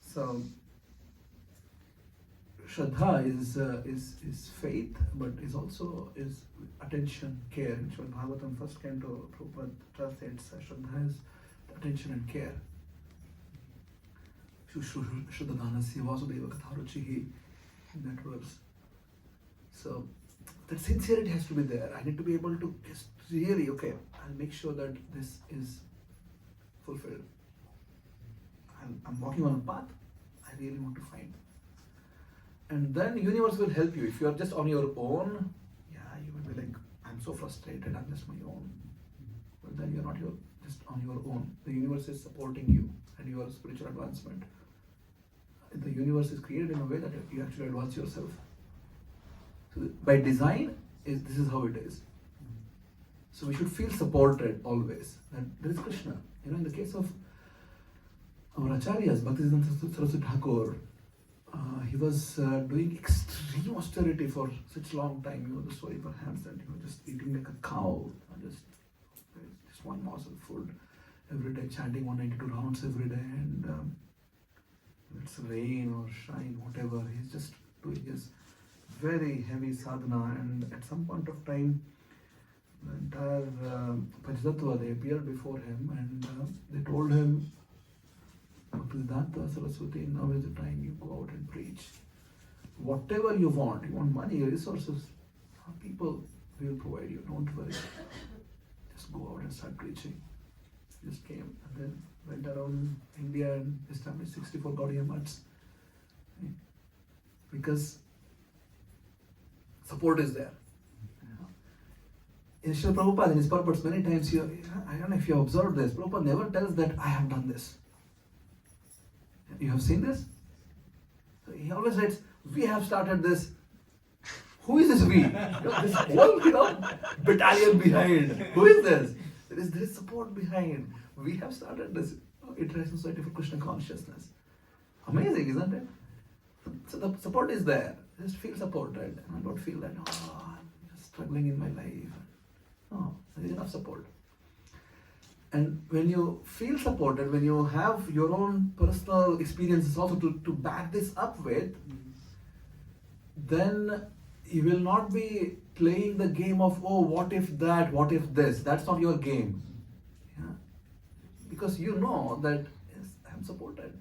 So, Shraddha is faith, but is also is attention, care. In Srimad Bhagavatam, first canto, Prabhupada translates Shraddha is attention and care. Shuddhadanasya Vasudeva Katharuchihi, in that verse. So, that sincerity has to be there. I need to be able to just really, okay, I'll make sure that this is fulfilled. I'm walking on a path I really want to find. And then universe will help you. If you are just on your own, you will be like, I'm so frustrated, I'm just my own. But then you're not just on your own. The universe is supporting you and your spiritual advancement. The universe is created in a way that you actually advance yourself. So by design, this is how it is. So we should feel supported always. And there is Krishna. In the case of our acharyas, Bhaktisiddhanta Saraswati Thakur, he was doing extreme austerity for such a long time. The story perhaps that he was just eating like a cow, just one morsel of food every day, chanting 192 rounds every day, and it's rain or shine, whatever. He's just doing his very heavy sadhana, and at some point of time, the entire Panchatattva, they appeared before him, and they told him, Bhaktisiddhanta Saraswati, now is the time you go out and preach. Whatever you want money, resources, people will provide you, don't worry. Just go out and start preaching. He just came and then went around India and established 64 Gaudiya Maths. Because support is there. In Srila Prabhupada, in his purports, many times, I don't know if you have observed this, Prabhupada never tells that I have done this. You have seen this? So he always writes, we have started this. Who is this we? This whole battalion behind. Who is this? There is support behind. We have started this International Society for Krishna Consciousness. Amazing, isn't it? So the support is there. Just feel supported. And don't feel that, I'm just struggling in my life. No, there is enough support. And when you feel supported, when you have your own personal experiences also to back this up with, then you will not be playing the game of, what if that, what if this. That's not your game. Yeah? Because you know that, yes, I'm supported.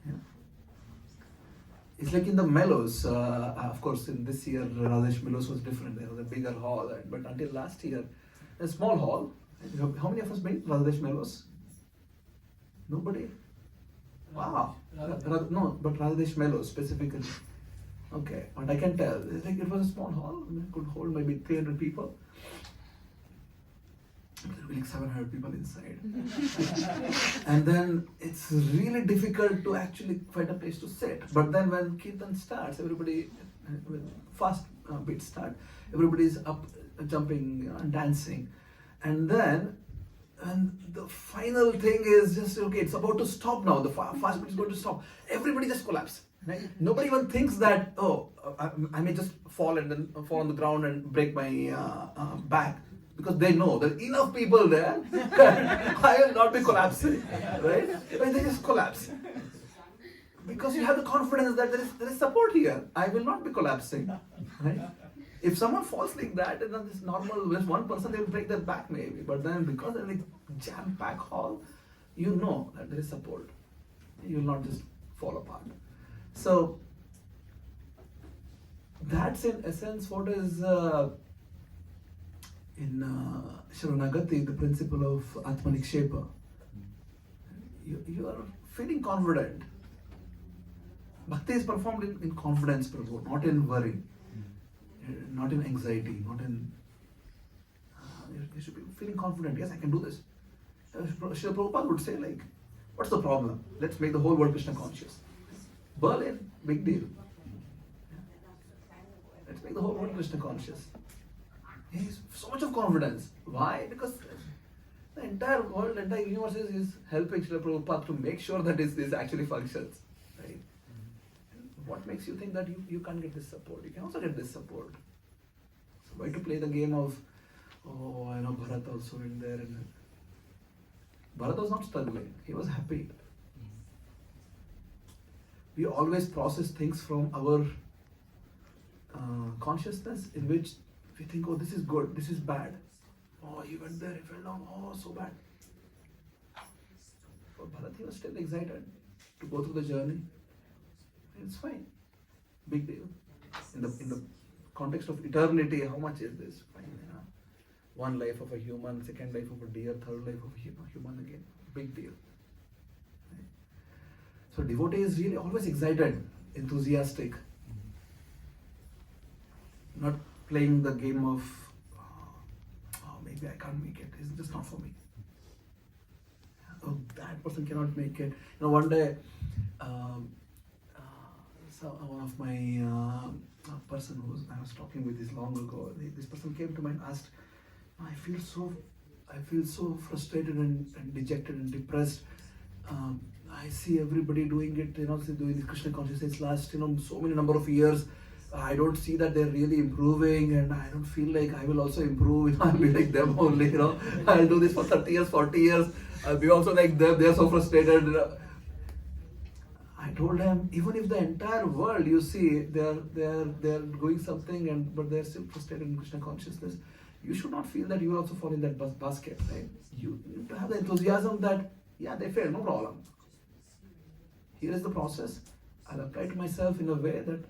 Yeah? It's like in the Mellows, of course in this year Rajesh Mellows was different, there was a bigger hall, but until last year, a small hall. How many of us been Rajesh Mellows? Nobody? Wow. No, but Rajesh Mellows specifically. Okay, but I can tell, it was a small hall, it could hold maybe 300 people. There were like 700 people inside. And then it's really difficult to actually find a place to sit. But then when Kirtan starts, everybody, when fast beats start, everybody's up, jumping and dancing. And then, and the final thing is just, okay, it's about to stop now, the fast beat is going to stop. Everybody just collapses. Right? Nobody even thinks that, I may just fall and then fall on the ground and break my back. because they know there are enough people there. I will not be collapsing, right? But they just collapse. Because you have the confidence that there is support here. I will not be collapsing, right? If someone falls like that, and then this normal, just one person, they will break their back maybe. But then because they're like jam-packed hall, you know that there is support. You will not just fall apart. So that's in essence what is in Sharanagati, the principle of Atmanikshepa. You are feeling confident. Bhakti is performed in confidence, Prabhu, not in worry, not in anxiety, not in. You should be feeling confident. Yes, I can do this. Srila Prabhupada would say, like, what's the problem? Let's make the whole world Krishna conscious. Berlin, big deal. Let's make the whole world Krishna conscious. He's so much of confidence. Why? Because the entire world, entire universe is helping Srila Prabhupada to make sure that this actually functions. Right? What makes you think that you can't get this support? You can also get this support. So why to play the game of, oh, I know Bharat also in there. And Bharat was not struggling. He was happy. We always process things from our consciousness in which we think, oh, this is good, this is bad. Oh, he went there, he fell down, oh, so bad. For Bharat, he was still excited to go through the journey. It's fine. Big deal. In the context of eternity, how much is this? Fine. One life of a human, second life of a deer, third life of a human again. Big deal. Right? So devotee is really always excited, enthusiastic. Not playing the game of, oh, maybe I can't make it. It's just not for me. Oh, that person cannot make it. One day, so one of my person who I was talking with this long ago, this person came to me and asked, I feel so frustrated and dejected and depressed. I see everybody doing it, doing this Krishna consciousness last, so many number of years. I don't see that they're really improving, and I don't feel like I will also improve. I'll be like them only, I'll do this for 30 years, 40 years. I'll be also like them. They're so frustrated. I told him, even if the entire world, you see, they're doing something, but they're still frustrated in Krishna consciousness, you should not feel that you will also fall in that basket, right? You need to have the enthusiasm that, yeah, they failed, no problem. Here is the process. I'll apply to myself in a way that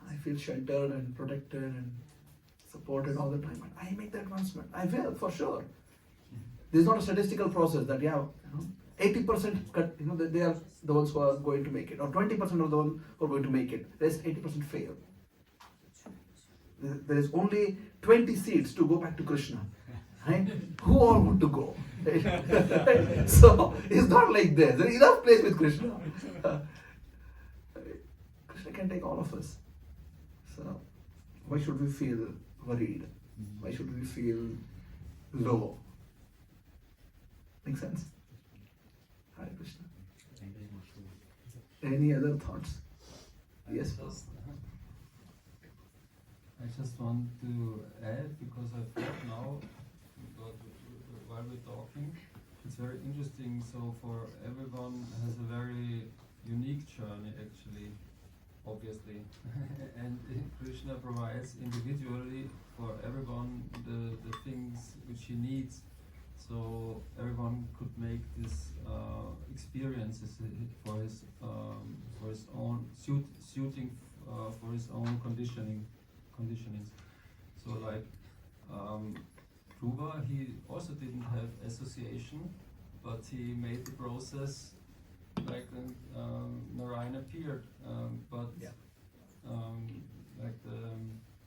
I feel sheltered and protected and supported all the time. And I make the advancement. I will, for sure. This is not a statistical process that, 80% they are the ones who are going to make it, or 20% of the ones who are going to make it. Rest 80% fail. There is only 20 seats to go back to Krishna. Right? Who all want to go? Right? So it's not like this. There is enough place with Krishna. Krishna can take all of us. So why should we feel worried? Why should we feel low? Make sense? Hare Krishna. Thank you so much. Any other thoughts? Yes. I just want to add, because I thought now, while we're talking, it's very interesting. So for everyone has a very unique journey, actually, obviously. And Krishna provides individually for everyone the things which he needs. So everyone could make this experiences for his own suiting for his own conditionings. So like Dhruva, he also didn't have association, but he made the process like when Narayan appeared. Like the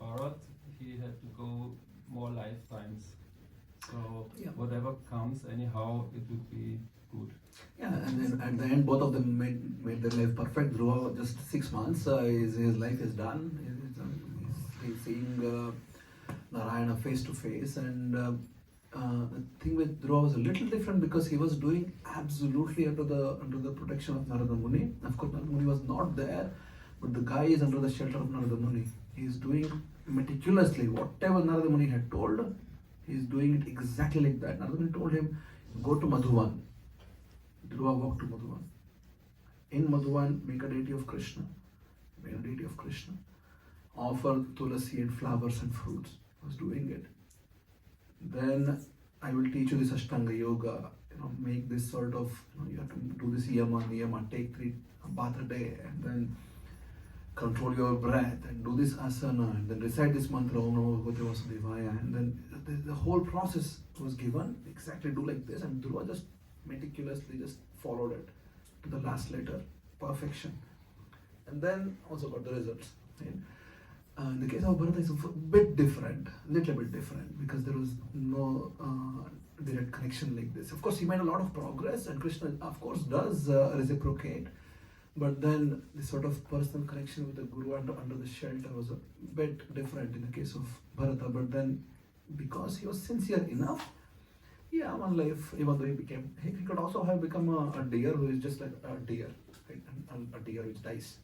Bharat, he had to go more lifetimes. So whatever comes, anyhow, it would be good. Yeah, and then at the end, both of them made their life perfect. Dhruva, just 6 months, his life is done. He's seeing Narayana face to face, and the thing with Dhruva was a little different because he was doing absolutely under the protection of Narada Muni. Of course, Narada Muni was not there, but the guy is under the shelter of Narada Muni. He is doing meticulously whatever Narada Muni had told. He's doing it exactly like that. Narada told him, go to Madhuvan. Dhruva walked to Madhuvan. In Madhuvan, make a deity of Krishna. Make a deity of Krishna. Offer tulasi and flowers and fruits. He was doing it. Then I will teach you this Ashtanga Yoga. Make this sort of, you have to do this niyama, take 3 bath a day, and then control your breath, and do this asana, and then recite this mantra, Om Namo Bhagavate Vasudevaya, and then the whole process was given, exactly do like this, and Dhruva just meticulously just followed it to the last letter, perfection. And then also got the results. Right? In the case of Bharata, it's a bit different, little bit different, because there was no direct connection like this. Of course, he made a lot of progress, and Krishna, of course, does reciprocate. But then the sort of personal connection with the Guru under the shelter was a bit different in the case of Bharata. But then, because he was sincere enough, yeah, one life, even though he could also have become a deer who is just like a deer, right? A deer which dies.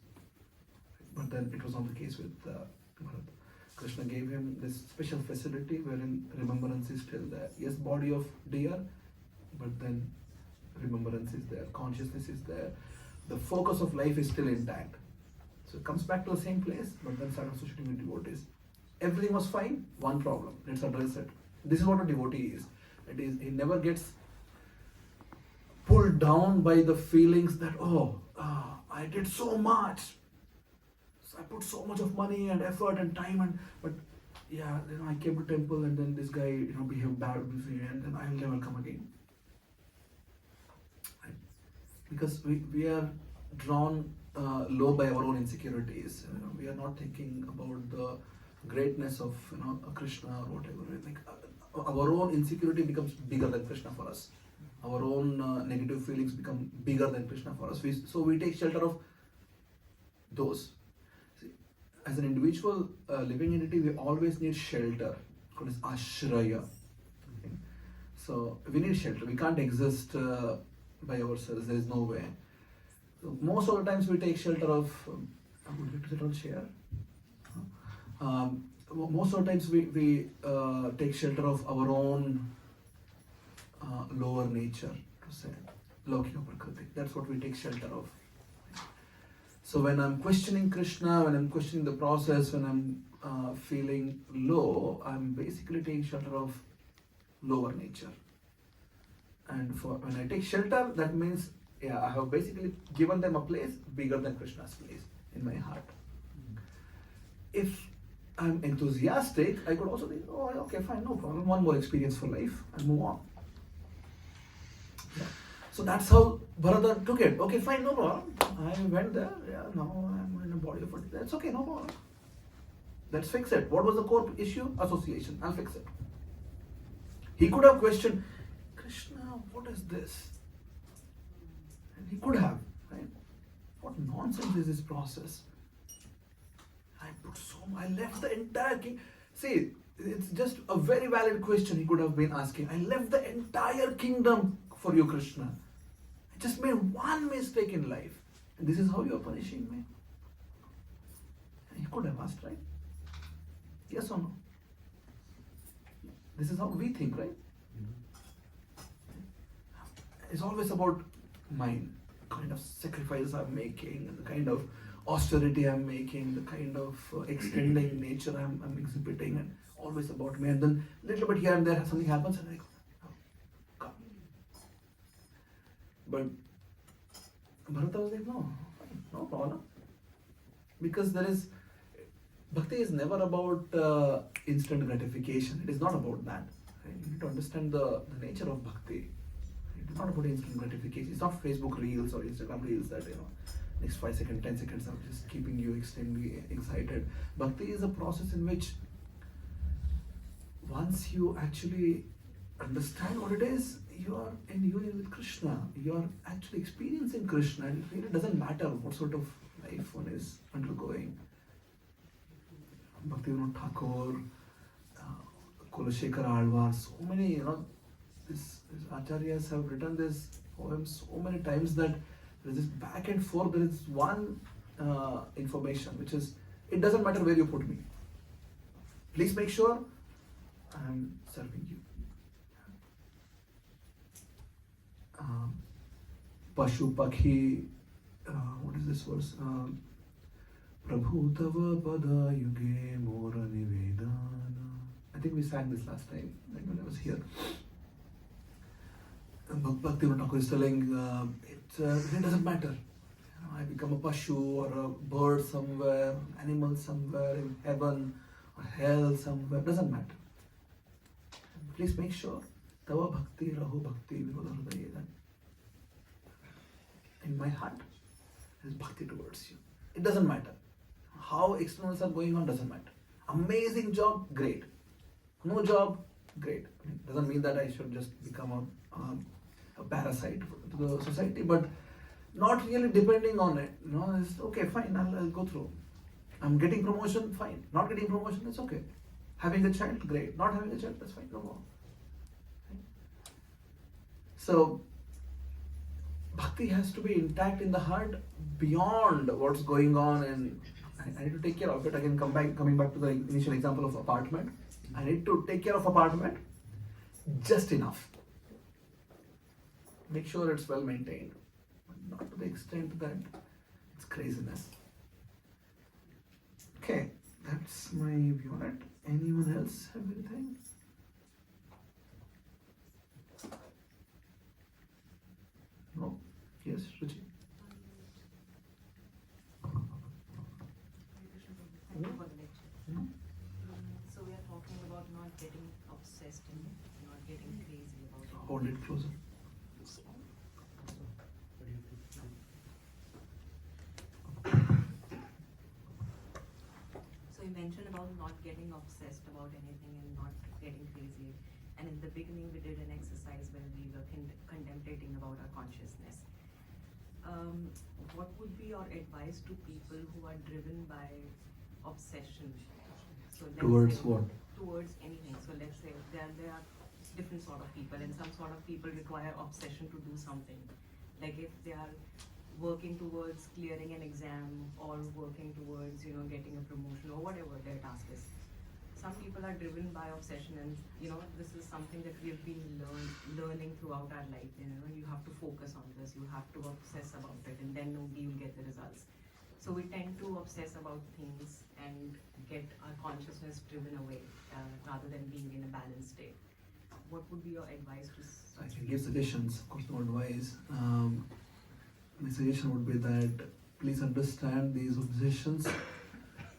But then it was not the case with Bharata. Krishna gave him this special facility wherein remembrance is still there. Yes, body of deer, but then remembrance is there, consciousness is there. The focus of life is still intact. So it comes back to the same place, but then started associating with devotees. Everything was fine, one problem. Let's address it. This is what a devotee is. It is, he never gets pulled down by the feelings that, I did so much. I put so much of money and effort and time, but yeah, I came to temple and then this guy, behaved bad with me, and then I will never come again. Right? Because we are drawn low by our own insecurities. We are not thinking about the greatness of a Krishna or whatever. Like our own insecurity becomes bigger than Krishna for us. Our own negative feelings become bigger than Krishna for us. So we take shelter of those. As an individual living entity, we always need shelter, called as ashraya. Okay? So we need shelter. We can't exist by ourselves. There is no way. So most of the times we take shelter of. Would you like to sit on chair? Most of the times we take shelter of our own lower nature, to say, Laukika Prakriti. That's what we take shelter of. So when I'm questioning Krishna, when I'm questioning the process, when I'm feeling low, I'm basically taking shelter of lower nature. And when I take shelter, that means, I have basically given them a place bigger than Krishna's place in my heart. If I'm enthusiastic, I could also think, okay, fine, no problem, one more experience for life, and move on. Yeah. So that's how Bharata took it. Okay, fine, no problem. I went there, now I'm in a body of it. That's okay, no problem. Let's fix it. What was the core issue? Association. I'll fix it. He could have questioned, Krishna, what is this? And he could have, right? What nonsense is this process? I left the entire king. See, it's just a very valid question he could have been asking. I left the entire kingdom for you, Krishna. I just made one mistake in life. And this is how you are punishing me. He could have asked, right? Yes or no? This is how we think, right? It's always about mine, the kind of sacrifices I'm making, the kind of austerity I'm making, the kind of extending nature I'm exhibiting, and always about me. And then little bit here and there something happens and I go, come. But Bharata was like, no problem. Because Bhakti is never about instant gratification. It is not about that. Right? You need to understand the nature of Bhakti. It's not about instant gratification. It's not Facebook Reels or Instagram Reels that, next 5 seconds, 10 seconds are just keeping you extremely excited. Bhakti is a process in which once you actually understand what it is, you are in union with Krishna. You are actually experiencing Krishna, and it really doesn't matter what sort of life one is undergoing. Bhaktivinoda Thakur, Kulashekara Alvar, so many, these acharyas have written this poem so many times that there is this back and forth. There is one information which is, it doesn't matter where you put me. Please make sure I am serving you. Pashu Pakhi, what is this verse? Prabhu Tava Pada Yuge Mora Nivedana. I think we sang this last time when I was here. Bhakti Yoga is telling it doesn't matter. I become a Pashu or a bird somewhere, animal somewhere in heaven or hell somewhere, doesn't matter. Please make sure Tava Bhakti Raho Bhakti Vivoda Hridayena. In my heart, there is bhakti towards you. It doesn't matter. How externals are going on doesn't matter. Amazing job, great. No job, great. Doesn't mean that I should just become a parasite to the society, but not really depending on it. It's okay, fine, I'll go through. I'm getting promotion, fine. Not getting promotion, it's okay. Having a child, great. Not having a child, that's fine, no more. Right? So, bhakti has to be intact in the heart beyond what's going on, and I need to take care of it. Again, coming back to the initial example of apartment. I need to take care of apartment just enough. Make sure it's well maintained, but not to the extent that it's craziness. Okay, that's my view on it. Anyone else have anything? No? Yes, Ruchi. Thank you for the lecture. So we are talking about not getting obsessed and not getting crazy about it. Hold it closer. So you mentioned about not getting obsessed about anything and not getting crazy. And in the beginning we did an exercise where we were contemplating about our consciousness. What would be your advice to people who are driven by obsession? So Towards say, what? Towards anything. So let's say there are different sort of people, and some sort of people require obsession to do something. Like if they are working towards clearing an exam or working towards getting a promotion or whatever their task is. Some people are driven by obsession, and this is something that we've been learning throughout our life. You have to focus on this, you have to obsess about it, and then only you'll get the results. So we tend to obsess about things and get our consciousness driven away rather than being in a balanced state. What would be your advice to? I can give suggestions, of course, no advice. My suggestion would be that please understand these obsessions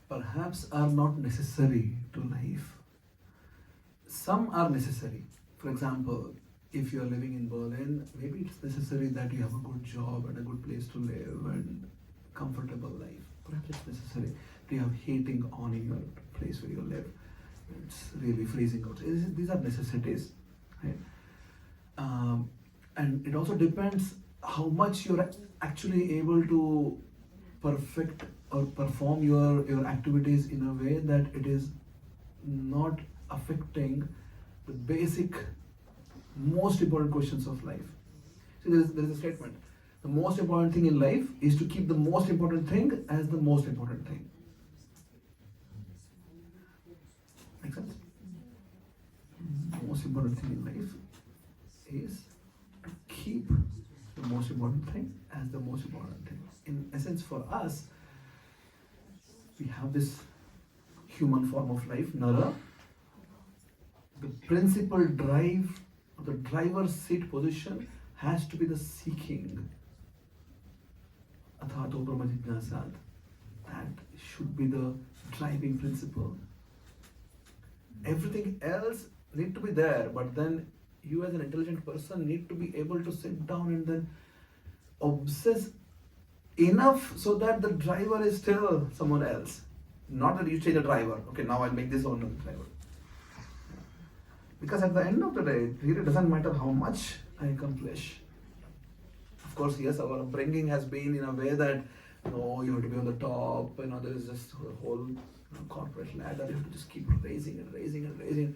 perhaps are not necessary to life. Some are necessary. For example, if you are living in Berlin, maybe it's necessary that you have a good job and a good place to live and comfortable life. Perhaps it's necessary to have heating on in your place where you live. It's really freezing out. These are necessities, right? And it also depends how much you're actually able to perfect or perform your activities in a way that it is not affecting the basic, most important questions of life. See, there is a statement. The most important thing in life is to keep the most important thing as the most important thing. Make sense? The most important thing in life is to keep the most important thing as the most important thing. In essence, for us, we have this human form of life, Nara. The principal drive, the driver's seat position has to be the seeking. Athato Brahma Jignasat. That should be the driving principle. Everything else need to be there, but then you as an intelligent person need to be able to sit down and then obsess enough so that the driver is still someone else. Not that you change the driver. Okay, now I'll make this one the driver. Because at the end of the day, it really doesn't matter how much I accomplish. Of course, yes, our upbringing has been in a way that no, you have to be on the top. There is just a whole corporate ladder. You have to just keep raising and raising and raising.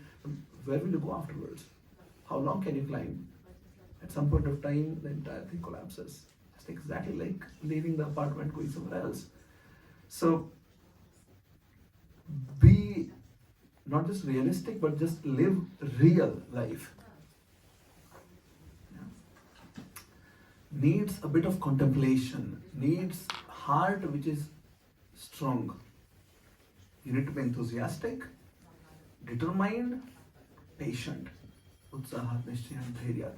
Where will you go afterwards? How long can you climb? At some point of time, the entire thing collapses. It's exactly like leaving the apartment, going somewhere else. So, be not just realistic, but just live real life. Yeah. Needs a bit of contemplation, needs heart which is strong. You need to be enthusiastic, determined, patient. Utsahat, Nishchayan, Dhairyat.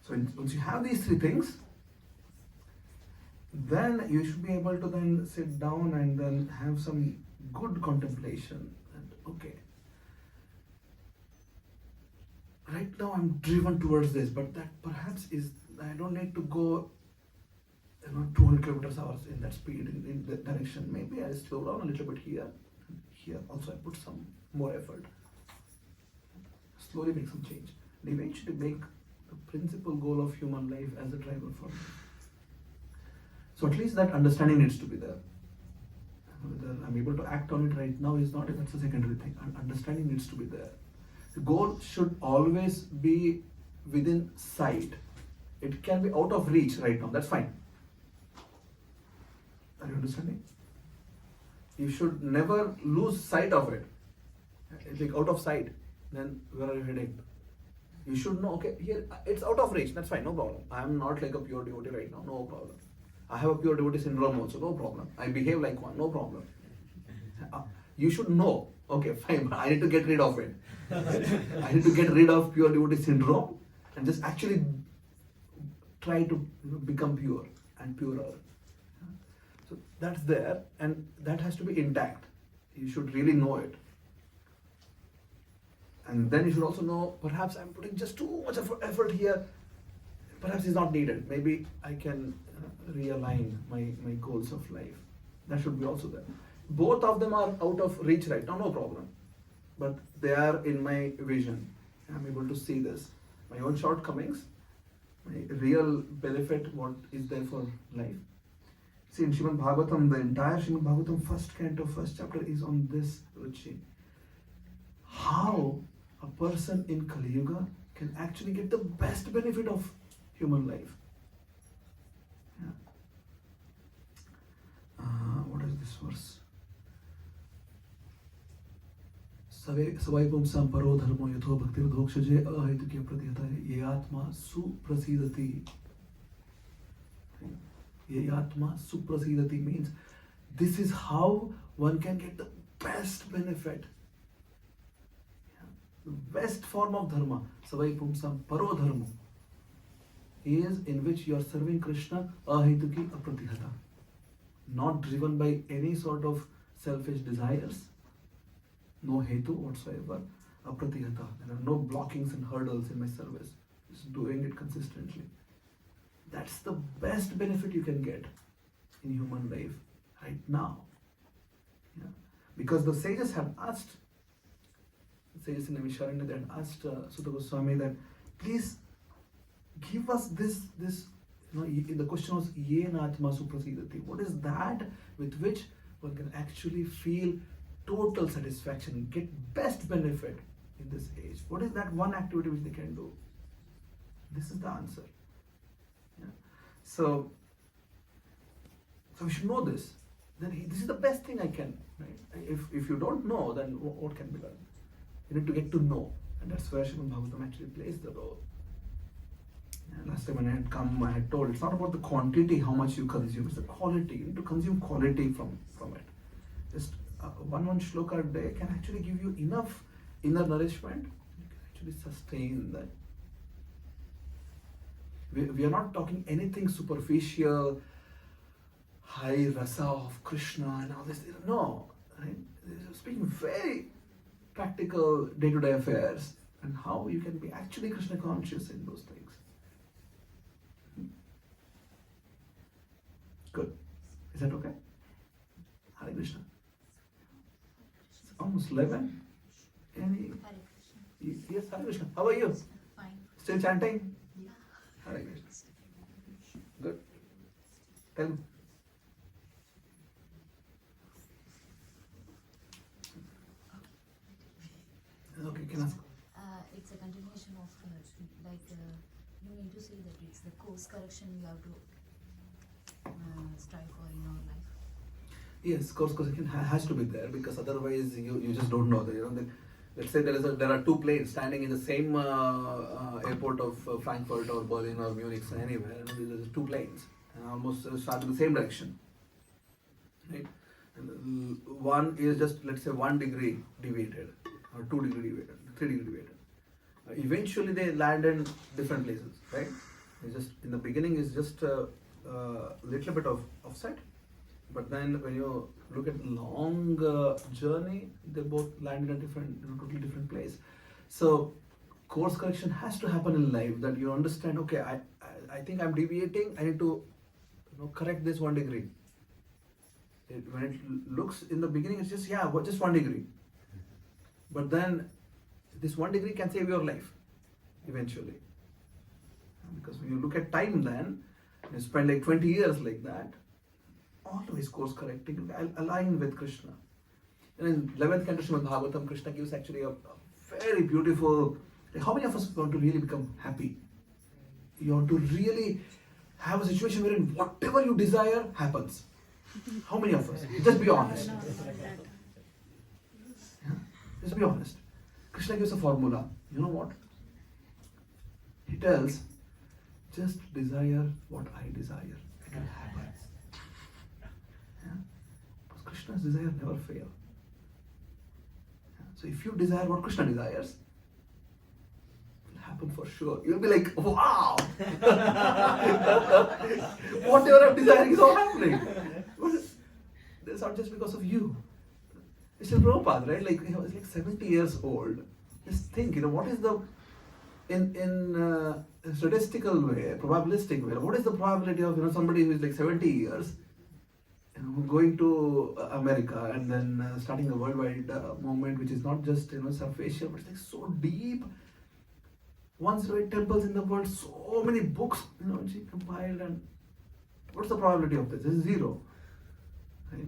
So once you have these three things, then you should be able to then sit down and then have some good contemplation. And okay, right now I'm driven towards this, but that perhaps is, I don't need to go 200 kilometers hours in that speed, in that direction. Maybe I slow down a little bit here. Here also I put some more effort. Slowly make some change. And eventually make the principal goal of human life as a driver for me. So at least that understanding needs to be there. Whether I'm able to act on it right now is not, that's a secondary thing. Understanding needs to be there. The goal should always be within sight. It can be out of reach right now, that's fine. Are you understanding? You should never lose sight of it. It's like out of sight, then where are you heading? You should know, okay, here it's out of reach, that's fine, no problem. I am not like a pure devotee right now, no problem. I have a pure devotee syndrome also, no problem. I behave like one, no problem. You should know, okay, fine, I need to get rid of it. I need to get rid of pure devotee syndrome and just actually try to become pure and purer. So that's there, and that has to be intact. You should really know it. And then you should also know, perhaps I'm putting just too much effort here. Perhaps it's not needed. Maybe I can realign my goals of life. That should be also there. Both of them are out of reach right now, no problem. But they are in my vision. I'm able to see this. My own shortcomings, my real benefit, what is there for life. See, in Srimad Bhagvatam, the entire Srimad Bhagvatam first canto, first chapter is on this, Ruchi. How a person in Kali Yuga can actually get the best benefit of human life. Yeah. What is this verse? Savai pumsam paro dharmo yatho bhakti vidhokshaje ahetukya pratihata ye atma suprasidati. Ye atma suprasidati means this is how one can get the best benefit. The best form of dharma, savai pumsam paro dharmo, is in which you are serving Krishna ahetuki apratihata, not driven by any sort of selfish desires, no hetu whatsoever, apratihata. There are no blockings and hurdles in my service, just doing it consistently. That's the best benefit you can get in human life right now. Yeah. Because the sages had asked, sages in Naimisharanya, they had asked Sutta Goswami that please give us this, the question was, Yena Atma Suprasidati. What is that with which one can actually feel total satisfaction, get best benefit in this age? What is that one activity which they can do? This is the answer. Yeah. So we should know this. Then this is the best thing I can. Right? If you don't know, then what can be done? You need to get to know, and that's where Srimad Bhagavatam actually plays the role. And last time when I had come, I had told it's not about the quantity, how much you consume, it's the quality. You need to consume quality from it. Just one shloka a day can actually give you enough inner nourishment. You can actually sustain that. We are not talking anything superficial, high rasa of Krishna and all this. No, right? Speaking very practical day-to-day affairs and how you can be actually Krishna conscious in those things. Good. Is that okay? Hare Krishna. It's almost 11. Any? Yes, Hare Krishna. How are you? Fine. Still chanting? Yeah. Hare Krishna. Good. Tell me. Okay, can I ask? It's a continuation of you mean to say that it's the course correction we have to strive for in our life. Yes, course correction has to be there, because otherwise you just don't know. Let's say there are two planes standing in the same airport of Frankfurt or Berlin or Munich, so anywhere. There's two planes and almost start in the same direction, right? And one is just, let's say, 1 degree deviated or 2 degree deviated, 3 degree deviated. Eventually they land in different places, right? It's just in the beginning is just a little bit of offset, but then when you look at the long journey, they both land in a different, totally different place. So course correction has to happen in life, that you understand, okay, I think I'm deviating, I need to correct this 1 degree. When it looks in the beginning, it's just, just 1 degree. But then this 1 degree can save your life eventually. Because when you look at time, then you spend like 20 years like that, always course correcting, align with Krishna. And in 11th canto Srimad Bhagvatam, Krishna gives actually a very beautiful, how many of us want to really become happy? You want to really have a situation wherein whatever you desire happens. How many of us? Just be honest. Yeah? Just be honest. Krishna gives a formula. You know what? He tells, just desire what I desire. It will happen. Yeah? Because Krishna's desire never fail. Yeah? So if you desire what Krishna desires, it will happen for sure. You'll be like, wow! Whatever I'm desiring is all happening. But it's not just because of you. It's still Prabhupada, right? Like, he's like 70 years old. Just think, what is the, in a statistical way, probabilistic way, what is the probability of somebody who is like 70 years going to America and then starting a worldwide movement, which is not just surface, but it's like so deep. 108 temples in the world, so many books she compiled, and what's the probability of this? This is 0, right?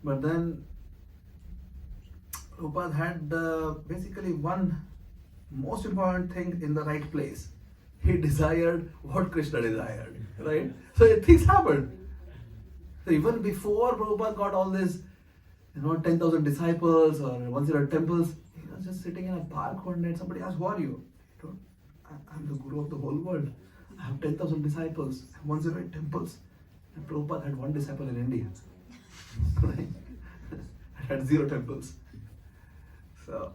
But then Prabhupada had basically one most important thing in the right place. He desired what Krishna desired, right? So things happened. So even before Prabhupada got all this, 10,000 disciples or 108 temples, he was just sitting in a park one day and somebody asked, who are you? I'm the guru of the whole world. I have 10,000 disciples, I have 108 temples. And Prabhupada had one disciple in India. Right? I had 0 temples. So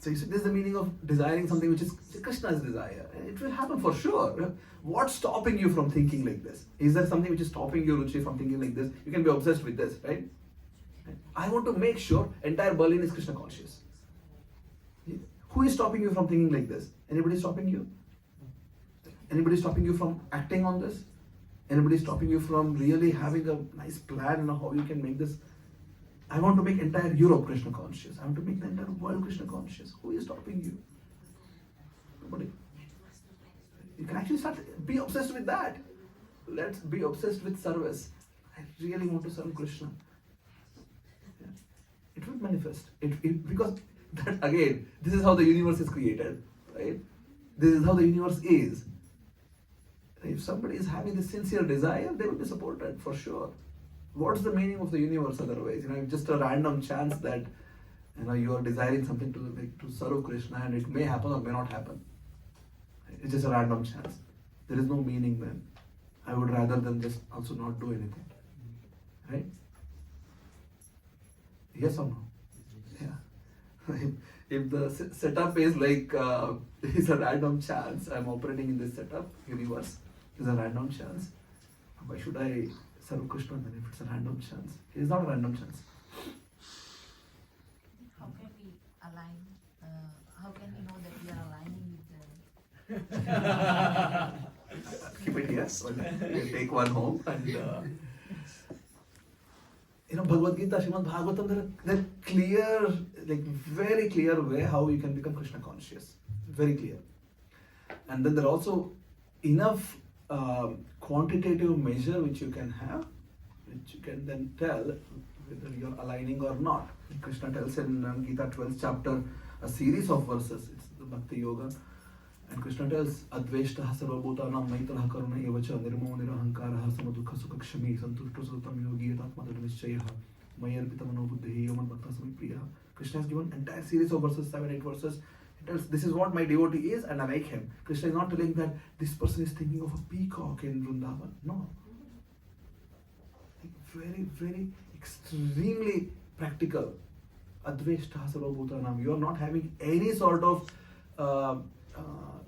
you see, this is the meaning of desiring something which is Krishna's desire. And it will happen for sure. What's stopping you from thinking like this? Is there something which is stopping you, Ruchi, from thinking like this? You can be obsessed with this, right? I want to make sure entire Berlin is Krishna conscious. Who is stopping you from thinking like this? Anybody stopping you? Anybody stopping you from acting on this? Anybody stopping you from really having a nice plan on how you can make this? I want to make entire Europe Krishna conscious. I want to make the entire world Krishna conscious. Who is stopping you? Nobody. You can actually be obsessed with that. Let's be obsessed with service. I really want to serve Krishna. Yeah. It will manifest. Because that again, this is how the universe is created, right? This is how the universe is. If somebody is having this sincere desire, they will be supported for sure. What's the meaning of the universe otherwise? Just a random chance that you are desiring something to serve Krishna, and it may happen or may not happen. It's just a random chance. There is no meaning then. I would rather than just also not do anything. Right? Yes or no? Yeah. If the setup is like it's a random chance, I'm operating in this setup, universe is a random chance. Why should I serve Krishna then if it's a random chance? It is not a random chance. How can we align? How can we know that we are aligning with the? Keep it here. You take one home and. Bhagavad Gita, Srimad Bhagvatam, there are clear, very clear way how you can become Krishna conscious. Very clear. And then there are also enough quantitative measure which you can have, which you can then tell whether you're aligning or not. Krishna tells in Gita 12th chapter a series of verses. It's the Bhakti Yoga. And Krishna tells, Adveshtaha sarvabhutanam maitaraha karuna evacha nirmo nirahankaraha samadukha sukakshami santushto satam yogi yatatmata nishchayaha mayarpita mano buddhi yaman bhakta samipriya. Krishna has given entire series of verses, 7-8 verses. He tells, this is what my devotee is and I like him. Krishna is not telling that this person is thinking of a peacock in Vrindavan. No. Very, very extremely practical. Adveshtaha sarvabhutanam. You are not having any sort of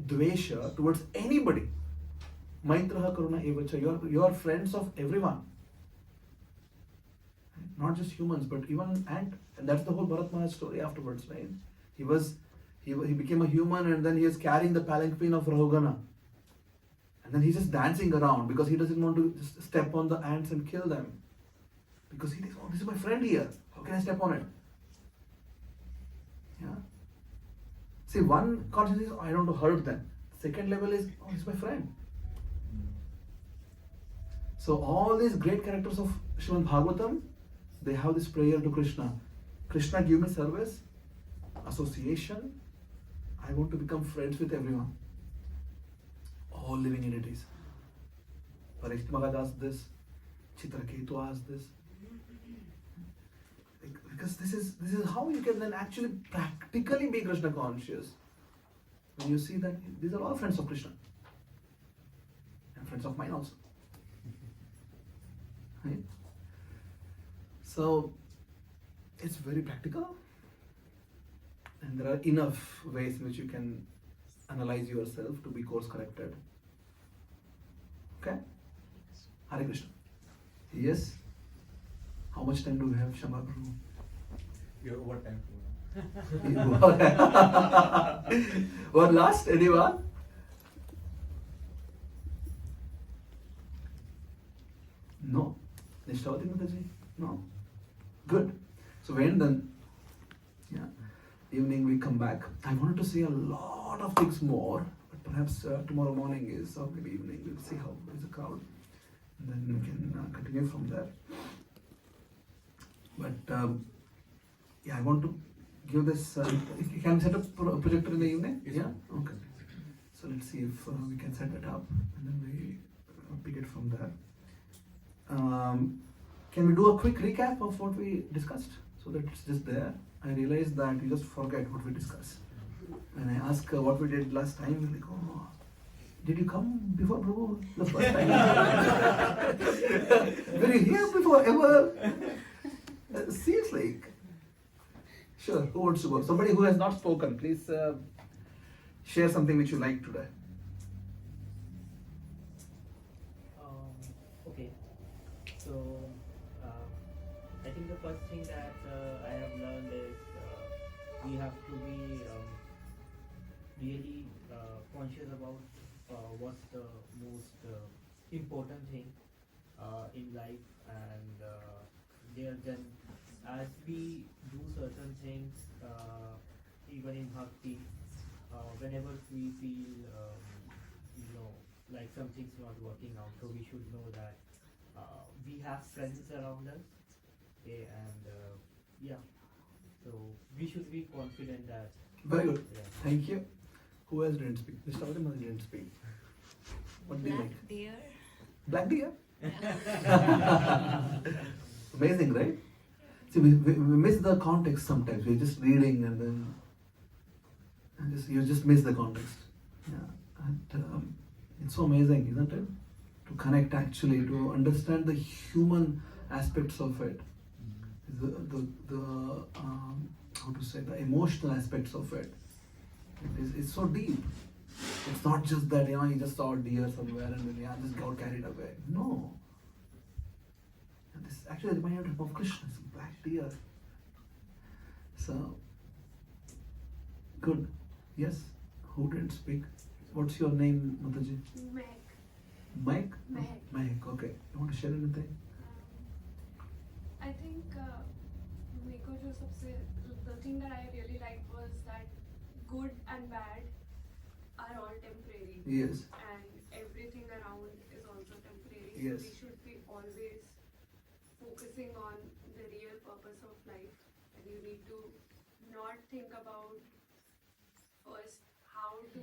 dvesha towards anybody. Maitraha karuna evacha. You are friends of everyone. Not just humans, but even ant. And that's the whole Bharat Maharaj story afterwards, right? He became a human and then he is carrying the palanquin of Rahugana. And then he's just dancing around because he doesn't want to just step on the ants and kill them. Because he thinks, oh, this is my friend here. How can I step on it? Yeah. See, one consciousness is, I don't want to hurt them. Second level is, oh, he's my friend. So all these great characters of Srimad Bhagvatam, they have this prayer to Krishna. Krishna, give me service, association. I want to become friends with everyone. All living entities. Parikshit Maharaj asked this. Chitraketu asked this. Because this is how you can then actually practically be Krishna conscious. When you see that these are all friends of Krishna. And friends of mine also. Right? So it's very practical. And there are enough ways in which you can analyze yourself to be course corrected. Okay? Hare Krishna. Yes? How much time do we have, Shama Prabhu? You're over time. One last, anyone? No? Nishtavati Mataji? No? Good. So when then? Yeah. Evening we come back. I wanted to say a lot of things more, but perhaps tomorrow morning is, or maybe evening, we'll see how is the crowd. And then we can continue from there. But yeah, I want to give this. Can we set up a projector in the evening? Yes. Yeah? Okay. So let's see if we can set it up and then we pick it from there. Can we do a quick recap of what we discussed so that it's just there? I realized that we just forget what we discussed. When I ask what we did last time, we're like, oh, did you come before Prabhu the first time? Were you here before ever? Seems like. Sure, who wants to go? Somebody who has not spoken, please share something which you like today. Okay. So, I think the first thing that I have learned is we have to be really conscious about what's the most important thing in life, and then as we do certain things, even in bhakti, whenever we feel like something's not working out, so we should know that we have friends around us, okay, and yeah, so we should be confident that. Very good. Yeah. Thank you. Who else didn't speak? Mr. Avadimana didn't speak. What do you Black like? deer. Black deer? Amazing, right? See, we miss the context sometimes. We're just reading and then you just miss the context. Yeah. And it's so amazing, isn't it? To connect actually, to understand the human aspects of it. The how to say, the emotional aspects of it. It's so deep. It's not just that, you just saw a deer somewhere and then, just got carried away. No. And this actually reminded him of Krishna, some black deer. So, good. Yes? Who didn't speak? What's your name, Mataji? Meg. Mike? Mehak. Mehak, okay. You want to share anything? I think the thing that I really liked was that good and bad are all temporary. Yes. And everything around is also temporary. Yes. So we should be always focusing on the real purpose of life. And you need to not think about first how to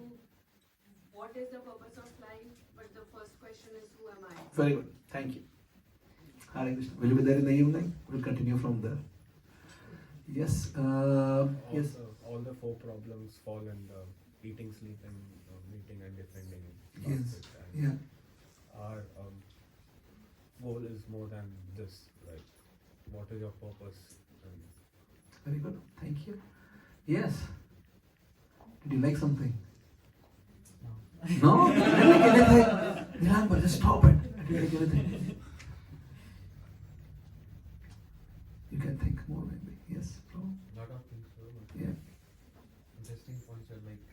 what is the purpose of life, but the first question is who am I? Very good. Thank you. Hare Krishna. Will you be there in the evening? We'll continue from there. Yes. Yes. All the 4 problems fall in the eating, sleep, and meeting and defending. Yes. And Yeah. Our goal is more than this. Like, what is your purpose? And Very good. Thank you. Yes. Did you like something? No? Did you like anything? Nilambara, just stop it. Did you like anything? You can think more maybe. Yes. Bro. Lot of things, so Yeah. interesting points are like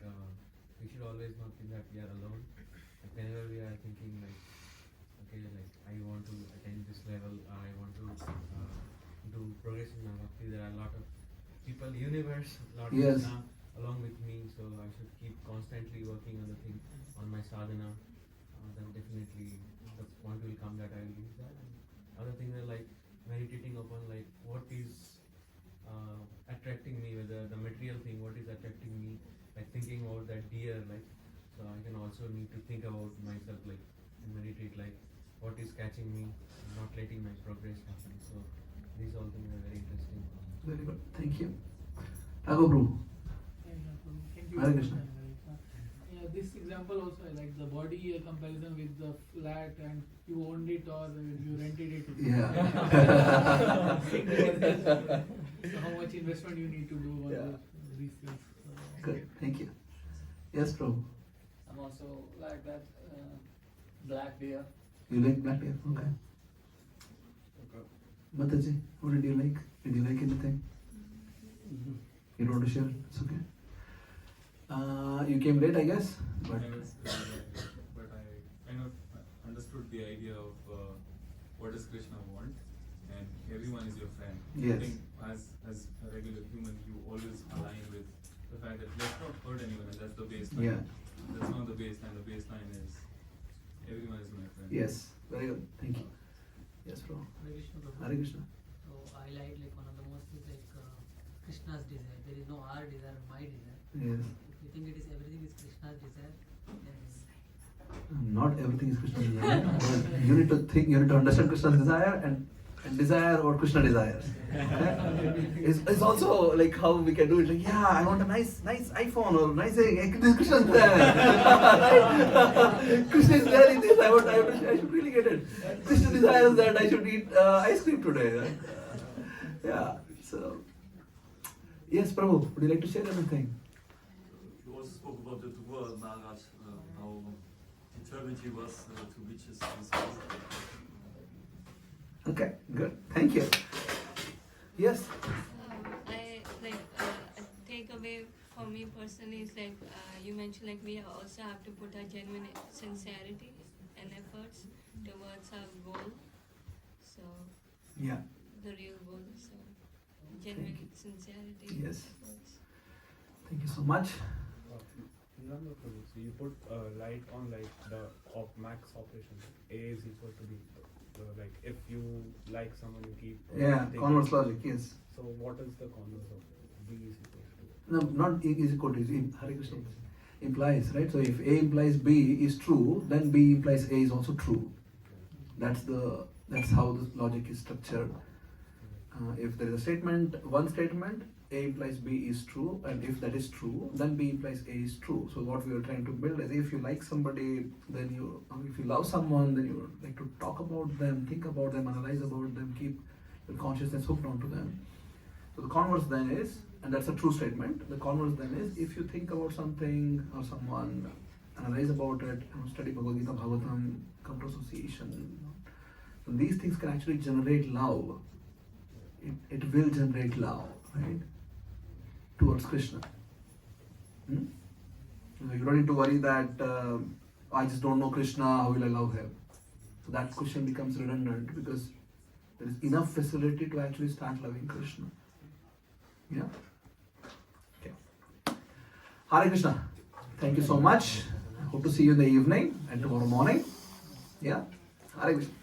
we should always not think that we are alone. Like whenever we are thinking like, okay, like I want to attain this level, I want to do progress in my bhakti. There are a lot of people, universe, lot of Yes. Krishna along with me. So I should keep constantly working on the thing, on my sadhana. Then definitely the point will come that I will use that. And other things are like meditating upon like what is attracting me, whether the material thing, what is attracting me, like thinking about that deer, like, so I can also need to think about myself, like, and meditate, like, what is catching me, not letting my progress happen. So these all things are very interesting. Very good. Thank you. Raghu Prabhu. Thank you. Hare Krishna. Yeah, this example also I like the body comparison with the flat and you owned it or you rented it. Yeah. So how much investment you need to do on Yeah. these things. Good. Thank you. Yes, Prabhu. I'm also like that black deer. You like black deer? Okay. Mataji, what did you like? Did you like anything? You don't want to share it? It's okay. You came late, I guess. But But I kind of understood the idea of what does Krishna want, and everyone is your friend. Yes. I think as a regular human, you always align with the fact that let's not hurt anyone, and that's the baseline. Yeah. That's not the baseline. The baseline is everyone is my friend. yes, very good. Thank you. Yes, Prabhu. Hare Krishna, Prabhu. Hare Krishna. So I like one of the most is like Krishna's desire. There is no our desire, my desire. Yes. If you think it is everything is Krishna's desire, then Not everything is Krishna's desire. But you need to think, you need to understand Krishna's desire and desire or Krishna desires. It's also like how we can do it. Like, yeah, I want a nice iPhone or nice. This is Krishna's desire. Krishna is desiring this. I should really get it. Krishna desires that I should eat ice cream today. Yeah. So, yes, Prabhu, would you like to share anything? You also spoke about the Dhruva Maharaj, how determined he was to reach his goal. Okay, good. Thank you. Yes. I like a takeaway for me personally is like you mentioned like we also have to put our genuine sincerity and efforts towards our goal. So Yeah. the real goal. So genuine sincerity. Yes. Thank you so much. Nilambara Prabhu, so you put light on like the max operation. A is equal to B. Like if you like someone, you keep. Yeah, taking- converse logic, yes. So what is the converse of B is equal to? No, not E is equal to Hare Krishna implies, right? So if A implies B is true, then B implies A is also true. That's how the logic is structured. If there is a statement, one statement, A implies B is true, and if that is true, then B implies A is true. So what we are trying to build is if you like somebody, then if you love someone, then you like to talk about them, think about them, analyze about them, keep your consciousness hooked onto them. So the converse then is, and that's a true statement, the converse then is if you think about something or someone, analyze about it, study Bhagavad Gita, Bhagavatam, come to association, so these things can actually generate love. It will generate love, right? Towards Krishna. So you don't need to worry that I just don't know Krishna, how will I love him? So that question becomes redundant because there is enough facility to actually start loving Krishna. Yeah? Okay. Hare Krishna. Thank you so much. Hope to see you in the evening and tomorrow morning. Yeah? Hare Krishna.